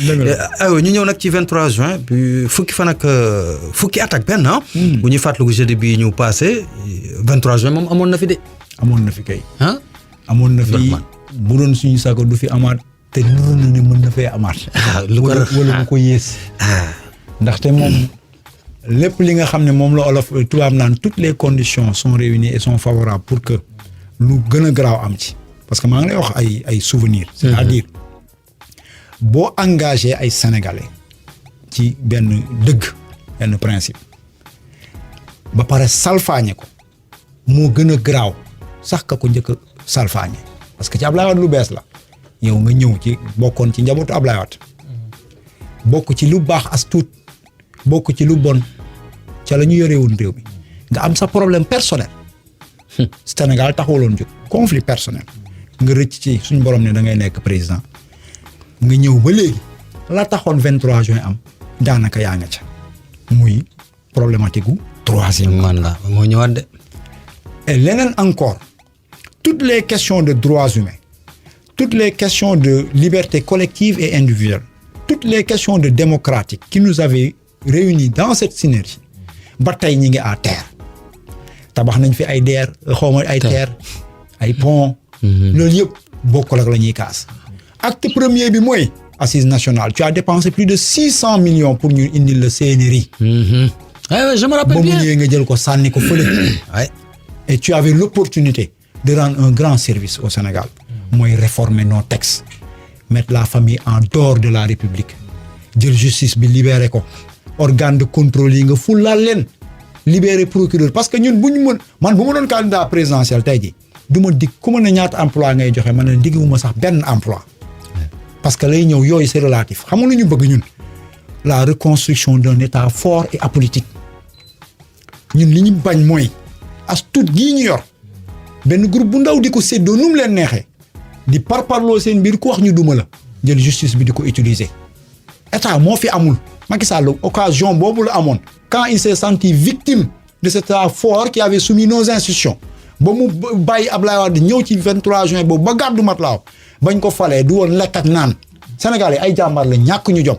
aywa ñu ñëw nag ci 23 juin bi fukki at ak benn bu ñuy fàttaliku jeudi bi ñu passé 23 juin moom amoon na fi de amoon na fi kay amoon na fi bu doon suñu sago du fi amaat te nuru na ne mën na fee amaat wala bu ko yées ndaxte moom lépp li nga xam ne moom la olof tubaab naan toutes les conditions sont réunies et sont favorables pour que lu gën a garaaw am ci parce que maa ngi lay wax ay souvenirs c'est-à-dire boo engagé ay sénégalais ci benn principe ba pare salfaañe ko moo gën a garaaw sax ka ko njëkk a salfaañe parce que ci Ablaye Wade lu bees la yow nga ñëw ci bokkoon ci njabootu Ablaye Wade bokk ci lu baax as tuut bokk ci lu bon ca la ñu yore woon réew mi nga am sa problème personnel Sénégal taxawaloon jóg conflit personnel nga rëcc ci suñu borom ne da ngay nekk président nga ñëw ba léegi la taxoon 23 juin am daanaka yaa nga ca muy problématique gu troisième mandat moo ñëwaat de. et leneen encore toutes les questions de droits humains toutes les questions de liberté collective et individuelle toutes les questions de démocratique qui nous avaient réunis dans cette synergie ba tey ñi ngi à terre tabax nañ fi ay DER xawma ay terre ay pont loolu yëpp bokkul ak la ñuy kaas acte premier bi mooy assise nationale tu as dépensé plus de 600 millions pour ñu indil le CNRI je me rappelle ba mu bien. ñëwee nga jël ko sànni ko fële Ouais. et tu avais l'opportunité de rendre un grand service au Sénégal mooy réformer nos textes mettre la famille en dehors de la République jël justice bi libérer ko organe de contrôle yi nga fullaal leen libérer procureur parce que ñun bu ñu mën man bu ma doon candidat présidentiel tey ji du ma dig ku ma ne ñaata emploi ngay joxe man ne digguwuma sax benn emploi parce que lay ñëw yooyu c'est relatif xam nga lu ñu bëgg ñun la reconstruction d'un état fort et apolitique ñun li ñu bañ mooy as tuut gii ñu yor benn groupe bu ndaw di ko séddoo nu mu leen neexee di parparloo seen biir ku wax ñu duma la jël justice bi di ko utiliser état moo fi amul Macky Sall occasion boobu la amoon quand il s'est senti victime de cet état fort qui avait soumis nos institutions ba mu bàyyi Ablaye Wade ñëw ci 23 juin boobu ba gàddu matlaaw bañ ko falee du woon lekk ak naan Sénégal yi ay jàmbaar la ñàkk ñu jom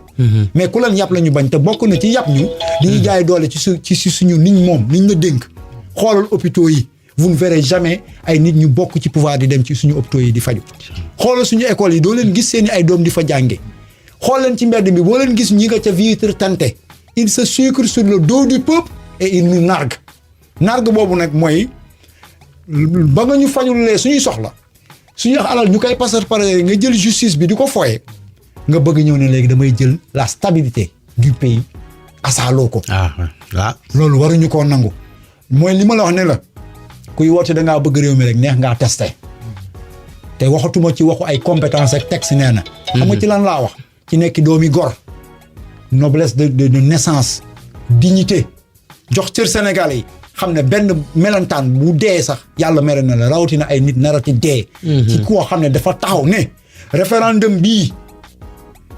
mais ku leen yàpp la ñu bañ te bokk na ci yàpp ñu di ñu jaay doole ci suñu niñ moom niñ la dénk xoolal hôpitaux yi vous ne verrez jamais ay nit ñu bokk ci pouvoir di dem ci suñu hôpitaux yi di faju xoolal suñu écoles yi doo leen gis seeni ay doom di fa jànge xool leen ci mbedd mi boo leen gis ñi nga ca vitre teintée il se sucre sur le dos du peuple et il nous nargue boobu nag mooy ba nga ñu fajulee suñuy soxla suñu alal ñu koy pasar pare nga jël justice bi di ko foye nga bëgg ñëw ne léegi damay jël la stabilité du pays asaaloo ko loolu waruñu koo nangu mooy li ma la wax ne la kuy woote da ngaa bëgg réew mi rek neex ngaa testé te waxatuma ci waxu ay compétence ak texte nee na xam nga ci lan laa wax ci nekk doomi gor noblesse de naissance dignité jox cër Sénégalais yi xam ne benn melantaan bu dee sax yàlla mere na la rawatina ay nit narati dee ci koo xam ne dafa taxaw ne référendum bii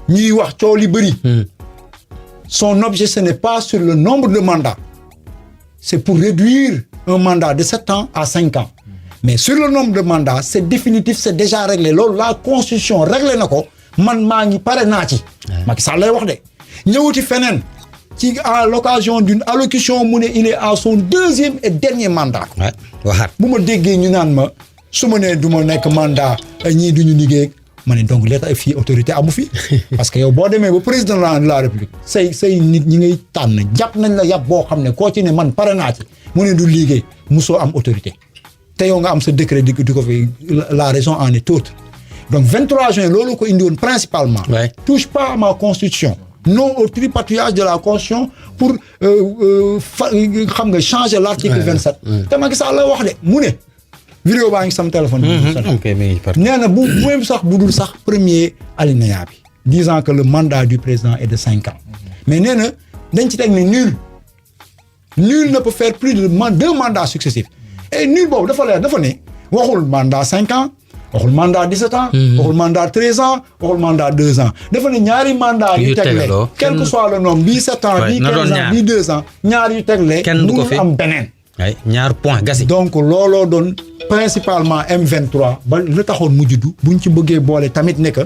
ñuy wax coow li bëri son objet ce n'est pas sur le nombre de mandats c'est pour réduire un mandat de 7 ans à 5 ans mais sur le nombre de mandats c'est définitif c'est déjà réglé loolu la constitution réglé na ko man maa ngi pare naa ci Macky Sall lay wax de ñëwuti feneen ci à l'occasion d'une allocution mu ne il est à son 2e et dernier mandat waxaat bu ma déggee ñu naan ma su ma nee du ma nekk mandat ñii duñu liggéey ma ne donc l'état fii autorité amu fi parce que yow boo demee ba président de la république say nit ñi ngay tànn jàpp nañ la yàpp boo xam ne koo ci ne man pare naa ci mu ne du liggéey musoo am autorité te yow nga am sa décret di ko fi la raison en est autre donc 23 juin loolu ko indi woon principalement touche pas à ma constitution non au tripatouillage de la constitution pour xam nga changer l'article 27 te Macky Sall la wax de mu ne vidéo baa ngi sam téléphone nee na bu même sax bu dul sax premier alinéa bi disant que le mandat du président est de 5 ans mais nee na dañ ci teg ne nul ne peut faire plus de 2 mandats successifs et nul boobu dafa leer dafa ne waxul mandat 5 ans waxul mandat 17 ans waxul mandat 13 ans waxul mandat 2 ans dafa ne ñaari mandat yu tegle quel que soit le nombre bii 7 ans bii 15 ans bii 2 ans ñaar yu tegle mënul am beneen ñaar point gasi donc looloo doon principalement M23 ba la taxoon mu juddu buñ ci bëggee boole tamit ne que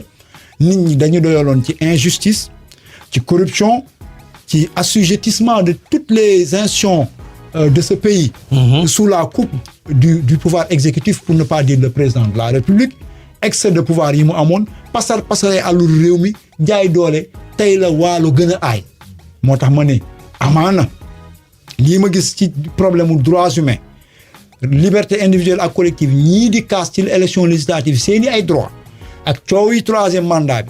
nit ñi dañu doyaloon ci injustice ci corruption ci assujettissement de toutes les institutions de ce pays sous la coupe du pouvoir exécutif pour ne pas dire le président de la République excès de pouvoir yi mu amoon pasaree àllul réew mi jaay doole tey la waalo gën a aay moo tax ma ne amaana lii ma gis ci problème mu droits humains liberté individuelle ak collective ñii di kaas ci élection législative seeni ay droit ak coow yi 3e mandat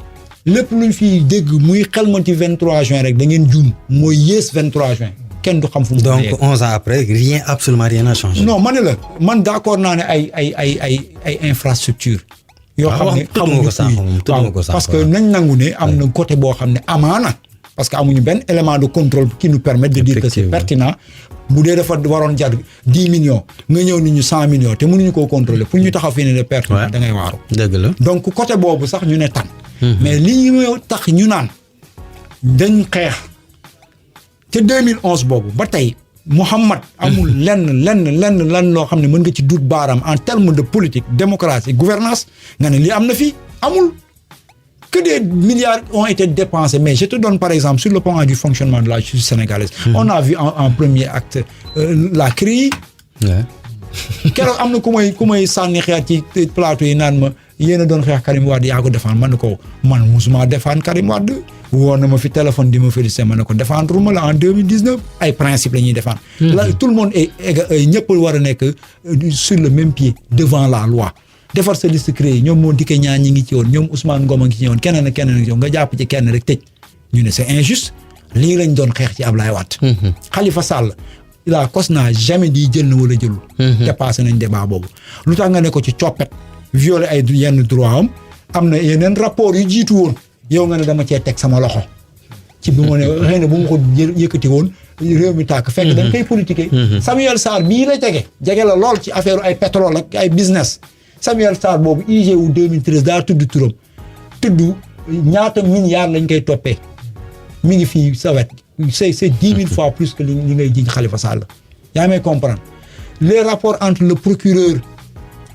bi lépp luñ fiy dégg muy xelmanti 23 juin rek da ngeen juum mooy yées 23 juin kenn du xam fu mu donc 11 ans après rien absolument rien n'a changé. non ma ne la man d'accord naa ne ay infrastructure yoo xam ne xamuñu ko parce que nañ nangu ne am na côté boo xam ne amaana parce que amuñu benn élément de contrôle qui nous permet de dire que c'est pertinent bu dee dafa waroon jar 10 millions nga ñëw nit ñu 100 millions te mënuñu koo contrôler pour ñu taxaw fii ne de pertinent da ngay waaru dëgg la donc côté boobu sax ñu ne tan mais li ñu tax ñu naan dañ xeex ca 2011 boobu ba tey Mouhamad amul lenn loo xam ne mën nga ci duut baaraam en termes de politique démocratie gouvernance nga ne lii am na fii amul que des milliards ont été dépensés mais je te donne par exemple sur le plan du fonctionnement de la justice sénégalaise on a vu en premier acte la CREI keroog am na ku may sànni xeer ci plateau yi naan ma yéen a doon xeex Karim Wade yaa ko défendre man ne ko man musuma défendre Karim Wade woo na ma fi téléphone di ma félicité ma ne ko défendre ma la en 2019 ay principe la ñuy défendre là tout le monde est ñëpp war a nekk sur le même pied devant la loi defar sa liste CREI ñoom moo dikkee ñaa ñi ngi ci woon ñoom Ousmane Ngom a ngi ci woon keneen ak keneen ak yow nga jàpp ci kenn rek tëj ñu ne c'est injuste lii lañ doon xeex ci Ablaye Wade Khalifa Sall la COS n'a jamais dit jël na wala jëlul dépassé nañ débat boobu lu tax nga ne ko ci coppet violer ay yenn droit am na yeneen rapport yu jiitu woon yow nga ne dama cee teg sama loxo ci bi ma ne xëy na bu ma ko yëkkati woon réew mi tàkk fekk dañ koy politiquer Samuel Sarr bii la jege la lool ci affaire ay pétrole ak ay business Samuel Sarr boobu IGU 2013 daa tudd turam tudd ñaata milliards lañ koy toppee mi ngi fii sa wet c'est 10 000 fois plus que li ngay jiñ Khalifa Sall yaa may comprendre les rapports entre le procureur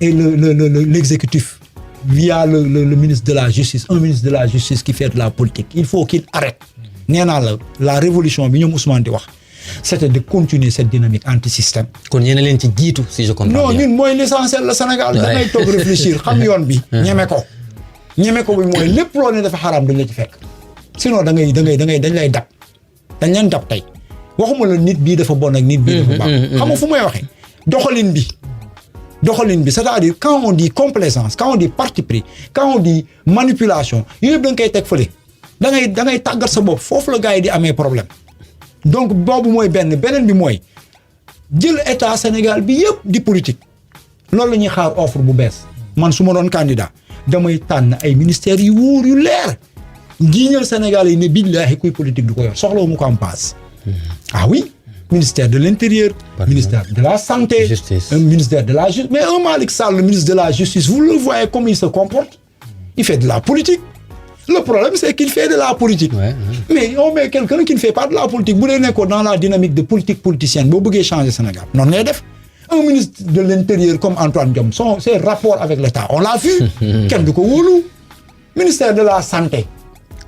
et l'exécutif via le ministre de la justice un ministre de la justice qui fait de la politique il faut qu'il arrête nee naa la révolution bi ñoom Ousmane di wax c'était de continuer cette dynamique anti-système. kon yéen a leen ci jiitu si je comprends bien. non ñun mooy l'essentiel le Sénégal da ngay toog réfléchir xam yoon bi ñeme ko bi mooy lépp loo ne dafa xaraam dañ la ci fekk sinon dañ lay dab dañ leen dab tey waxuma la nit bii dafa bon ak nit bii dafa baax xam nga fu may waxee doxalin bi c'est-à-dire quand on dit complaisance quand on dit parti pris quand on dit manipulation yooyu yëpp da nga koy teg fële da ngay tàggat sa bopp foofu la gars yi di amee problème donc boobu mooy beneen bi mooy jël état Sénégal bi yëpp di politique loolu la ñuy xaar offre bu bees man su ma doon candidat damay tànn ay ministères yu wóor yu leer jiiñal Sénégal yi ne billaahi kuy politique du ko yor soxlawu mu ko am paas ah oui ministère de l'intérieur ministère de la santé ministère de la justice mais un Malick Sall le ministre de la justice vous le voyez comment il se comporte il fait de la politique le problème c'est qu'il fait de la politique mais on met quelqu'un qui ne fait pas de la politique bu dee nekkoon dans la dynamique de politique politicienne boo bëggee changer Sénégal noonu ngay def un ministre de l'intérieur comme Antoine Diome ses rapports avec l'État on l'a vu kenn du ko wóolu ministère de la santé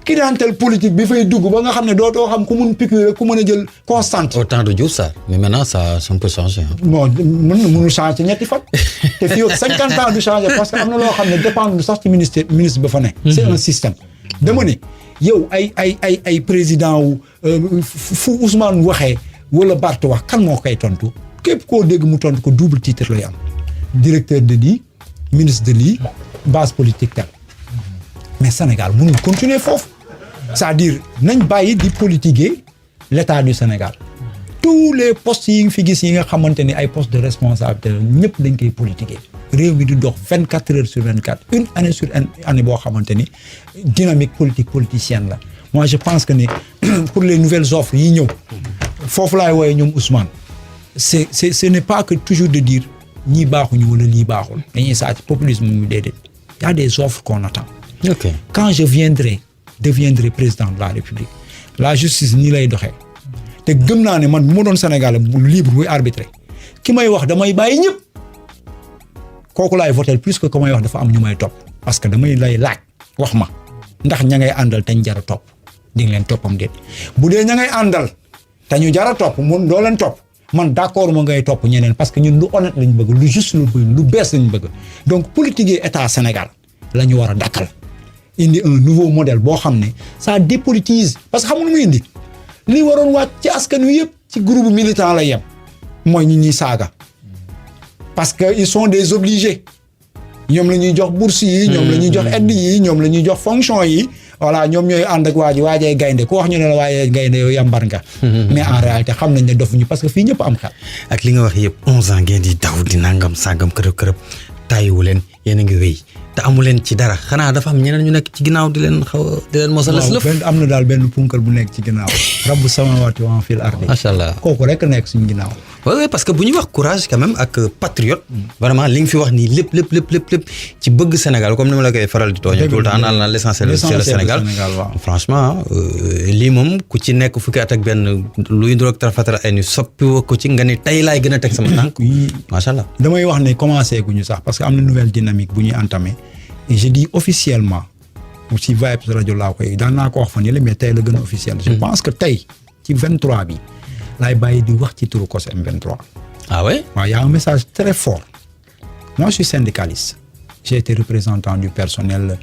clientèle politique bi fay dugg ba nga xam ne dootoo xam ku mun piqûre ku mën a jël constante. Au temps de Diouf Sarr mais maintenant ça peut changer. bon mënul changer ñetti fan te fii 50 ans du changer parce que am na loo xam ne dépendre sax ci ministre ba fa ne. c'est un système. dama ne yow ay président wu fu Ousmane waxee wala Barth wax kan moo koy tontu képp koo dégg mu tontu ko double titre lay am directeur de lii ministre de lii base politique tel mais Sénégal mënul continuer foofu. c'est-à-dire nañ bàyyi di politiquer l'état du Sénégal tous les postes yi nga fi gis yi nga xamante ni ay postes de responsabilité ñëpp dañ koy politiquer réew mi di dox 24 heures sur 24 une année sur une année boo xamante ni dynamique politique politicienne la moi je pense que ni pour les nouvelles offres yi ñëw foofu laay wooye ñoom Ousmane ce n'est pas que toujours de dire ñii baaxuñu wala lii baaxul dañuy sàcc populisme mu déedéet y a des offres qu'on attend. ok quand je deviendrai président de la République la justice nii lay doxee te gëm naa ne man bu ma doon Sénégal bu libre buy arbitrer ki may wax damay bàyyi ñëpp kooku laay voter plus que may wax dafa am ñu may topp parce que damay lay laaj wax ma ndax ña ngay àndal te ñu jar a topp di nga leen toppam déet bu dee ña ngay àndal te ñu jar a topp mun doo leen topp man d'accord ma ngay topp ñeneen parce que ñun lu honnête lañ bëgg lu juste lu bees lañ bëgg donc politique état Sénégal la ñu war a dakkal. indi un nouveau modèle boo xam ne ça dépolitise parce que xam nga muy indi li waroon wàcc ci askan wi yëpp ci groupe militant la yem mooy ñi ñuy saaga parce que ils sont des obligés ñoom la ñuy jox bourse yi ñoom la ñuy jox aide yi ñoom la ñuy jox fonction yi voilà ñoom ñooy ànd ak waajee gaynde ku wax ñu ne la waajee gaynde yow yambar nga mais en réalité xam nañ ne dofuñu parce que fii ñëpp am xel. ak li nga wax yëpp 11 ans ngeen di daw di nangam sangam kërëb tàyyiwu leen yéen a ngi wéy te amu leen ci dara xanaa dafa am ñeneen ñu nekk ci ginnaaw di leen mosal lëf. am na daal benn punkal bu nekk ci ginnaaw. rabbu samawati wa fil ardi. macha allah kooku rek nekk suñu ginnaaw. oui parce que bu ñuy wax courage quand même ak patriote. vraiment li nga fi wax nii lépp ci bëgg Sénégal comme ni ma la koy faral di tooñee tout le temps naan l'essentiel c'est le Sénégal. franchement lii moom ku ci nekk fukki at ak benn luy nduroog tarafatara ay ni soppi woo ko ci nga ni tey laay gën a teg sama tànk. macha allah. damay wax ne commencé guñu sax parce que am na nouvelle dynamique bu ñuy entamé et je dis officiellement ci Vibes rajo laa koy daan naa ko wax fan yële mais tey la gën a officiel. je pense que tey ci 23 bi laay bàyyi di wax ci turu COS M23. ah ouais. waaw y a un message très fort. moi je suis syndicaliste. j'ai été représentant du personnel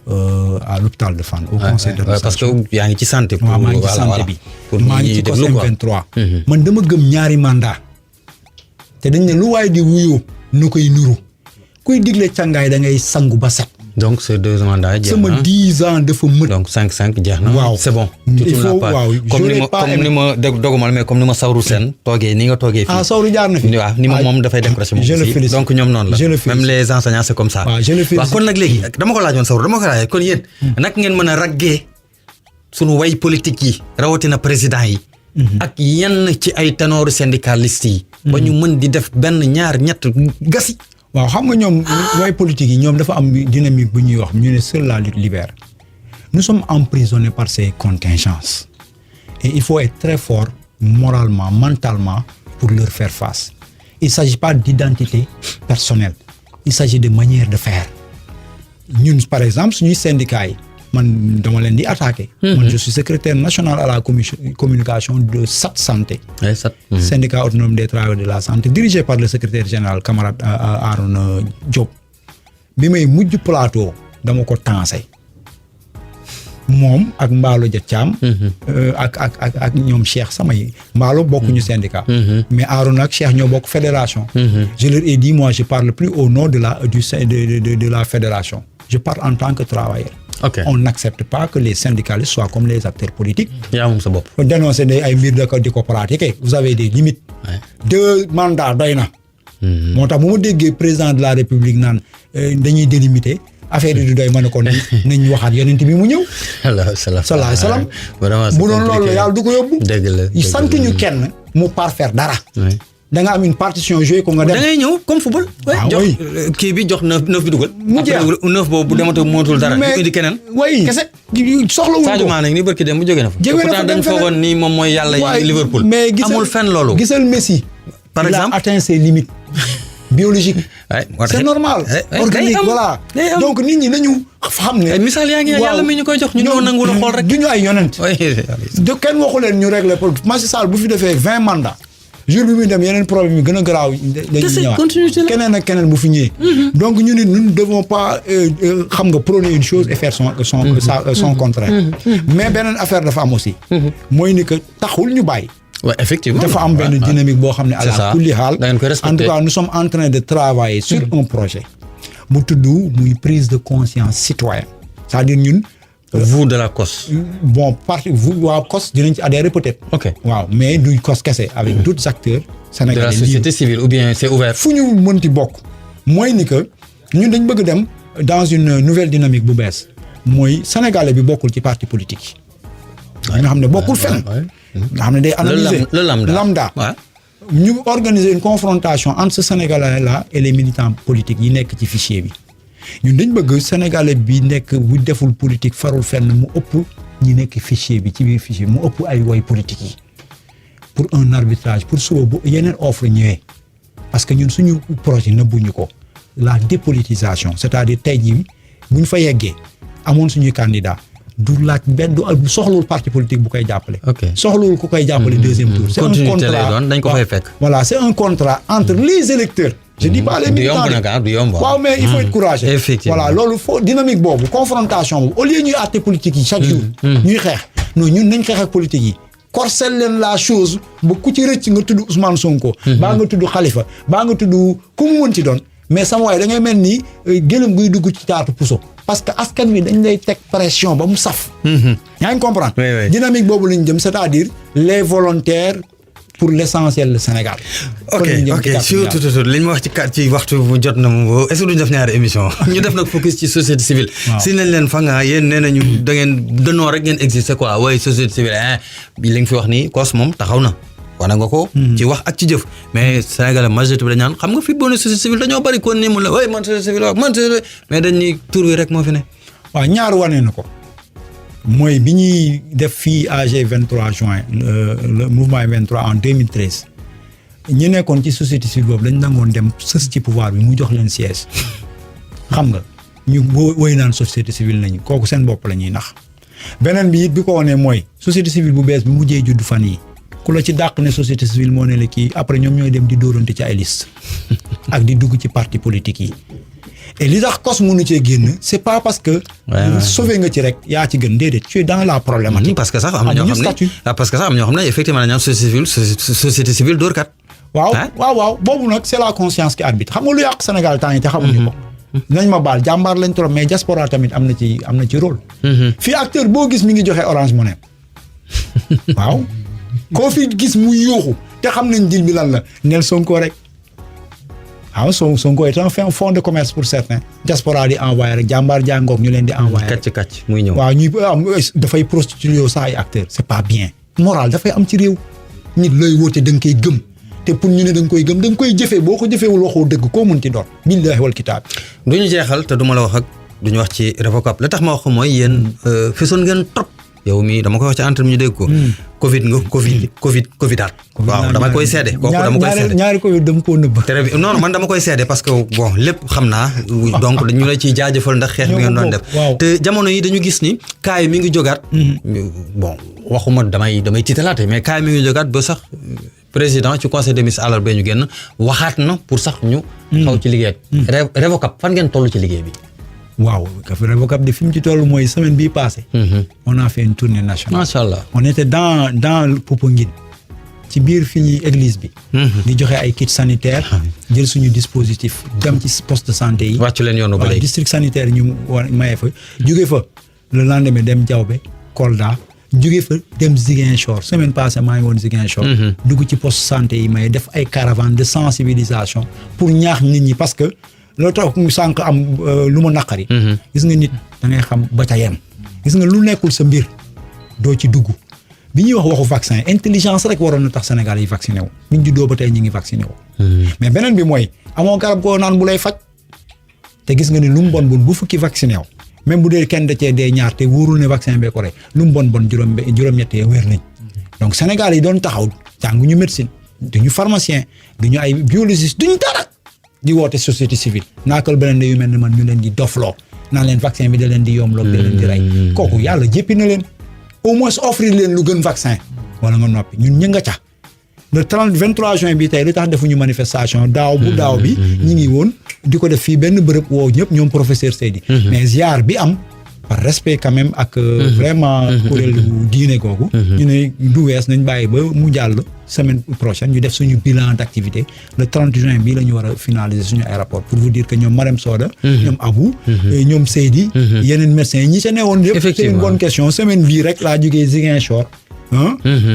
à l'hôpital de Fann au conseil d'administration. parce que yaa ngi ci santé. waaw maa ngi ci santé bi maa ngi ci COS M23. man dama gëm ñaari mandat te dañ ne lu waay di wuyoo nu koy nuru kuy digle càngaay da ngay sangu ba set. donc c'est 2 mandats jeex na sama 10 ans dafa mët. donc 5 jeex na. waaw c'est bon. il faut waaw comme ni ma dogumal mais comme ni ma Sawru Sène toogee ni nga toogee fii. ah Sawru jaar na fi. waaw ni ma moom dafay décrocher moom aussi donc ñoom noonu la. même les enseignants c'est comme ça. waaw je le félicite waaw kon nag léegi dama ko laajoon Sawru dama ko laajee kon yéen. nag ngeen mën a raggee sunu way politique yi rawatina président yi. ak yenn ci ay ténor syndicalistes yi. ba ñu mën di def benn ñaar ñett gasi. waaw xam nga ñoom way politique yi ñoom dafa am dynamique bu ñuy wax ñu ne seule la lutte libère. nous sommes emprisonnés par ces contingences et il faut être très fort moralement mentalement pour leur faire face. il s'agit pas d'identité personnelle il s'agit de manière de faire ñun par exemple suñuy syndicats yi man dama leen di attaquer. man je suis secrétaire national à la communication de SAT Santé. syndicat autonome des travailleurs de la santé dirigé par le secrétaire général camarade Arona Diop. bi may mujj plateau dama ko tansé moom ak Mballo Dia Thiam. ak ñoom Cheikh samay Mballo bokkuñu syndicat. mais Arona ak Cheikh ñoo bokk fédération. je leur ai dit moi je parle plus au nom de la fédération. je parle en tant que travailleur. Okay. On n'accepte pas que les syndicalistes soient comme les acteurs politiques. yaa moom sa bopp. dénoncer ay mbir di ko pratiquer vous avez des limites. 2 mandats doy na. moo tax bu ma déggee président de la république naan dañuy délimiter affaire yi du doy ma ne ko nañ waxaat yonent bi mu ñëw. salaam. bu doon loolu yàlla du ko yóbbu. dëgg la sant ñu kenn mu parfaire dara. da nga am une partition jouée ko nga dem. da ngay ñëw comme football. jox kii bi jox 9 bi dugal. mu jeex après 9 boobu bu dematoo mootul dara. ñu indi keneen. kese soxla wu ko Sadio Mané ni barki dem bu jógee na fa. pourtant dañ foogoon ni moom mooy yàlla Liverpool. mais amul fenn loolu. gisal Messi. par exemple il a atteint ses limites biologiques. c'est normal. organique voilà. donc nit ñi nañu xam ne. misaal yaa ngi yàlla mi ñu koy jox ñu ñoo nangu la xool rek. du ñu ay yonent. de kenn waxu leen ñu régler pour Macky Sall bu fi defee 20 mandats. jour bi muy dem yeneen problème yi gën a garaaw dañuy ñëwaat keneen ak keneen bu fi ñëwee. donc ñu ne devons pas xam nga prôner une chose et faire son contraire. mais beneen affaire dafa am aussi. mooy ni que taxul ñu bàyyi. Ouais, effectivement. dafa am benn dynamique boo xam ne ala kulli haal. En tout cas nous sommes en train de travailler sur un projet. mu tudd muy prise de conscience citoyenne. c'est-à-dire ñun. vous de la COS. bon parti vous waa COS dinañ ci adhérer peut-être. ok waaw mais du COS kese avec d'autres acteurs. sénégalais de la société civile ou bien c'est ouvert. fu ñu mënti bokk. mooy ni que ñun dañ bëgg dem dans une nouvelle dynamique bu bees mooy sénégalais bi bokkul ci parti politique yi. nga xam ne bokkul fenn. nga xam ne day analyser le lambda. ñu organiser une confrontation entre ce sénégalais là et les militants politiques yi nekk ci fichier bi. ñun dañ bëgg sénégalais bi nekk bu deful politique farul fenn mu ëpp ñi nekk fichier bi ci biir fichier mu ëpp ay woy politique yi pour un arbitrage pour suba bu yeneen offre ñëwee parce que ñun suñu projet nëbbuñu ko la dépolitisation c'est-à-dire tey jii bu ñu fa yeggee amoon suñuy candidat du laaj benn du soxlawul parti politique bu koy jàppale. soxlawul ku koy jàppale deuxième tour. c'est un contrat dañ ko fay fekk. voilà c'est un contrat entre les électeurs. je dis pas les militants du yomb waaw mais il faut être courageux. effectivement voilà loolu foo dynamique boobu confrontation boobu au lieu ñuy àtte politique yi chaque jour. ñuy xeex non ñun nañ xeex ak politique yi. corsel leen la chose ba ku ci rëcc nga tudd Ousmane Sonko. baa nga tudd Khalifa baa nga tudd ku mu mën ci doon. mais sama waay da ngay mel ni gëlëm guy dugg ci taatu puso. parce que askan wi dañ lay teg pression ba mu saf. yaa ngi comprendre. dynamique boobu lañ jëm c'est-à-dire les volontaires pour l'essentiel le Sénégal. ok surtout li ñu wax ci waxtu bu jot na moom est-ce que duñ def ñaari émission ñu def nag focus ci société civile. si nañ leen fa nga yéen nee nañu da ngeen danoo rek ngeen exister quoi waaye société civile bi li nga fi wax nii kos moom taxaw na. wane nga ko. ci wax ak ci jëf. mais Sénégal majorité bi dañ naan xam nga fi boo nee société civile dañoo bari kon ni mu la waaye man société civile man mais dañ ni tur wi rek moo fi ne. waaw ñaar wane na ko mooy bi ñuy def fii AG 23 juin le mouvement 23 en 2013 ñu nekkoon ci société civile boobu dañ nangoon dem sës ci pouvoir bi mu jox leen siège xam nga ñu woy naan société civile nañu kooku seen bopp la ñuy nax beneen bi it bi ko wanee mooy société civile bu bees bi mujjee judd fan yi ku la ci dàq ne société civile moo ne la kii après ñoom ñooy dem di dóorante ci ay liste ak di dugg ci parti politique yi et li tax kos mënu cee génn c'est pas parce que sauvé nga ci rek yaa ci gën déedéet tu es dans la problématique. parce que sax am na ñoo xam ne effectivement dañu am société civile dóorkat. waaw boobu nag c'est la conscience qui arbitre xam nga lu yàq Sénégal temps yi te xamuñu ko. nañ ma baal jàmbaar lañ trop mais diaspora tamit am na ci rôle. fii acteur boo gis mi ngi joxe Orange Money waaw koo fi gis mu yuuxu te xam nañ dil bi lan la neel Sonko rek. waaw Sonko est un fonds de commerce pour certains diaspora di envoyé rek jàmbaar jàngoog ñu leen di envoyé rek kàcc muy ñëw waaw ñuy dafay prostituer sax ay acteurs c'est pas bien moral dafay am ci réew nit looy woote da nga koy gëm te pour ñu ne da nga koy gëm da nga koy jëfee boo ko jëfeewul waxoo dëgg koo mën ci doon billahi wal kitaab du ñu jeexal te du ma la wax ak du ñu wax ci révocable la tax ma wax ko mooy yéen fisoon ngeen trop yow mii dama koy wax ci entretien ñu dégg ko covidaat waaw dama koy seede kooku dama koy seede ñaari covid dama koo nëbb non man dama koy seede parce que bon lépp xam naa donc ñu la ciy jaajëfal ndax xeex bi ngeen doon def te jamono yi dañu gis ni cas yi mi ngi jógaat bon waxuma damay tiitalaate mais cas yi mi ngi jógaat ba sax président ci conseil des ministres àllarba ñu génn waxaat na pour sax ñu xaw ci liggéey révocable fan ngeen toll ci liggéey bi waaw révocable de fi mu ci toll mooy semaine bii passée on a fait une tournée nationale macha allah on était dans Popenguine ci biir fi ñuy église bi di joxe ay kits sanitaires jël suñu dispositif dem ci poste de santé yi wàccu leen yoonu ba léegi district sanitaire ñu maye fa jóge fa le lendemain dem Diaobé Kolda jóge fa dem Ziguinchor semaine passée maa ngi woon Ziguinchor dugg ci poste santé yi may def ay caravane de sensibilisation pour ñaax nit ñi parce que loolu tax mu sànq am lu ma naqari gis nga nit da ngay xam ba ca yem gis nga lu nekkul sa mbir doo ci dugg bi ñuy wax waxu vaccin intelligence rek waroon na tax Sénégal yi vacciné wu ñu juddoo ba tey ñu ngi vacciné wu mais beneen bi mooy amoo garab goo naan bu lay faj te gis nga ni lu mu bon bu fukki vacciné wu même bu dee kenn da cee dee ñaar te wóorul ne vaccin bee ko rey lu mu bon juróom-ñettee wér nañ donc Sénégal yi doon taxaw jànguñu médecine duñu pharmacien duñu ay biologiste duñu dara di woote société civile naakal beneen yu mel ne man ñu leen di dofloo naan leen vaccin bi da leen di yomloo da leen di rey kooku yàlla jéppi na leen au moins offrir leen lu gën vaccin wala nga noppi ñun ñë nga ca le 23 juin bi tey lu tax defuñu manifestation daaw bi ñi ngi woon di ko def fii benn bërëb woo ñëpp ñoom professeur Seydi mais ziar bi am par respect quand même ak vraiment kuréel diine googu ñu ne du wees nañ bàyyi ba mu jàll semaine prochaine ñu def suñu bilan d'activité le 30 juin bii la ñu war a finaliser suñu ay rapport pour vous dire que ñoom Marème Soda ñoom Abou ñoom Seydi yeneen médecins yi ñi sa newoon yëpp c'est une bonne question semaine bii rek laa jógee Ziguinchor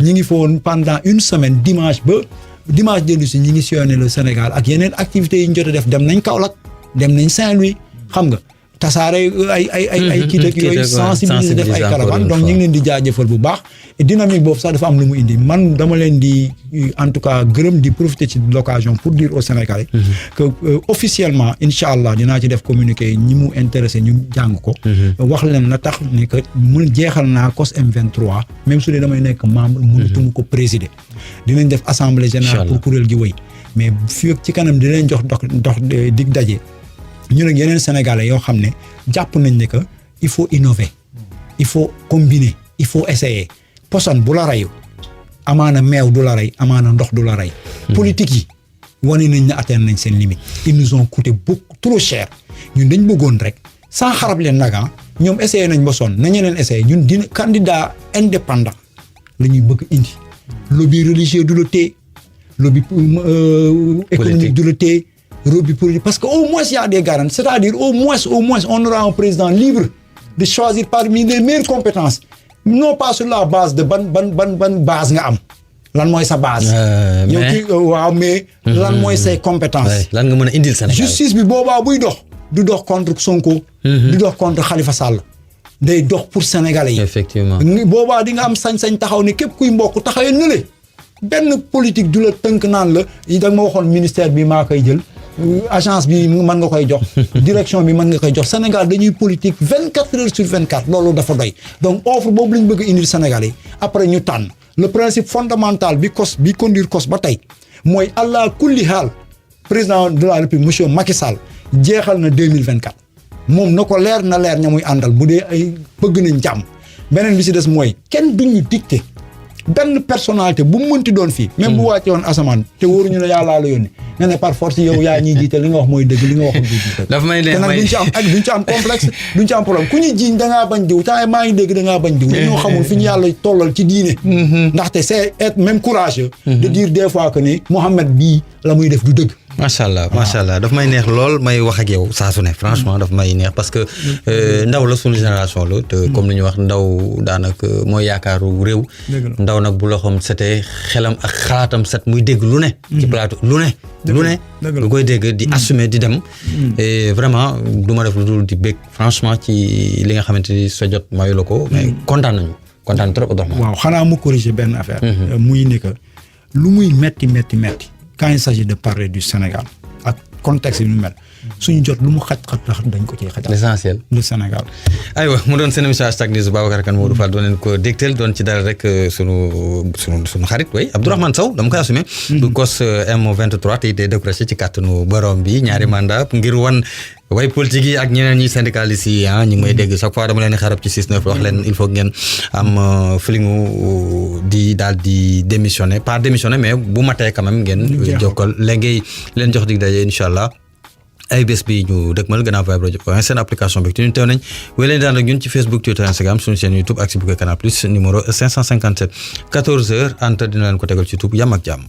ñi ngi fa woon pendant une semaine dimanche dellu si ñi ngi sillonné le Sénégal ak yeneen activités yi ñu jot a def dem nañ Kaolack dem nañ Saint-Louis xam nga tasaare ay kii ak yooyu sensibiliser def ay caravane donc ñu ngi leen di jaajëfal bu baax et dynamique boobu sax dafa am lu mu indi man dama leen di en tout cas gërëm di profiter ci l'occasion pour dire aux Sénégalais que officiellement incha allah dinaa ci def communiqué ñi mu intéressé ñu jàng ko wax leen la tax ne que mun jeexal naa COS M23 même su dee damay nekk membre mënatuma ko présider dinañ def assemblée générale pour kuréel gi wëy mais fii ci kanam dinañ jox dox dig daje ñu nag yeneen Sénégalais yoo xam ne jàpp nañ ne que il faut innover il faut combiner il faut essayer poson bu la reyu amaana meew du la rey amaana ndox du la rey politique yi wane nañ ne atteindre nañ seen limite ils nous ont coûté beaucoup trop cher ñun dañ bëggoon rek sans xarab leen nagan ñoom essayé nañ ba sonn nañu leen essayé ñun dina candidat indépendant la ñuy bëgg indi lobby religieux du la téye lobby économique du la téye parce que au moins il y a des garanties c'est-à-dire au moins on aura un président libre de choisir parmi les meilleures compétences non pas sur la base de ban base nga am lan mooy sa base. yow waaw mais. lan mooy say compétences. lan nga mën a indil Sénégal. justice bi boobaa buy dox du dox contre Sonko. du dox contre Khalifa Sall. day dox pour Sénégalais yi. effectivement boobaa di nga am sañ-sañ taxaw ne képp kuy mbokk taxawee nu le benn politique du la tënk naan la da nga ma waxoon ministère bi maa koy jël. agence bi mën nga koy jox direction bi mën nga koy jox Sénégal dañuy politique 24 heures sur 24 loolu dafa doy donc offre boobu lañ bëgg a indil Sénégal yi après ñu tànn le principe fondamental bi conduire COS ba tey mooy allah kulli haal président de la République monsieur Macky Sall jeexal na 2024 moom na ko leer na leer ña muy àndal bu dee ay bëgg nañ jàmm beneen bi si des mooy kenn duñu dicté benn personnalité bu mu mënti doon fii même bu wàcce woon asamaan te wóoruñu ne yàllaa la yónni nga ne par force yow yaa ñuy jiite li nga wax mooy dëgg li nga waxul du jiite dafa may ne te nag duñ ci am complexe duñ ci am problème ku ñu jiiñ dangaa bañ diw temps maa ngi dégg dangaa bañ diw dañoo xamul fi ñu yàlla tollal ci diine ndaxte c'est être même courageux de dire des fois que ni Mohamed bii la muy def du dëgg macha allah daf may neex lool may wax ak yow saa su ne franchement daf may neex parce que ndaw la suñu génération la te comme ni ñu wax ndaw daanaka mooy yaakaaru réew. ndaw nag bu loxoom setee xelam ak xalaatam set muy dégg lu ne. ci plateau lu ne. lu koy dégg di assumer di dem. et vraiment du ma def lu dul di bég franchement ci li nga xamante ni sa jot mayu la ko. mais kontaan trop Abdourahmane. waaw xanaa mu corriger benn affaire. muy ne que lu muy metti. Quand il s'agit de parler du Sénégal ak contexte bi mu mel suñu jot lu mu xaj dañ ko ciy xajal. l'essentiel le Sénégal. aywa mu doon seen émission Hashtag News Babacar Kane Modou Fall doon leen ko dégtal doon ci dara rek sunu xarit way Abdourahmane Sow dama koy assumé. du COS M23 tey day décroché ci kàttanu borom bi ñaari mandat ngir wan. way politique yi ak ñeneen ñi syndicalistes yi ñu ngi may dégg chaque fois dama leen di xarab ci 6-9 wax leen il faut ngeen am feelingu di daal di démissionner pas démissionner mais bu matee quand même ngeen jokkal léegi leen jox dig daje incha allah ay bés bi ñu dëgmal gannaaw Vibe Radio seen application bi te ñu teew nañ wéy leen daan ak ñun ci Facebook Twitter Instagram suñu chaîne YouTube ak si Canal Plus numéro 557 14h Anta dina leen ko tegal ci YouTube yam ak jàmm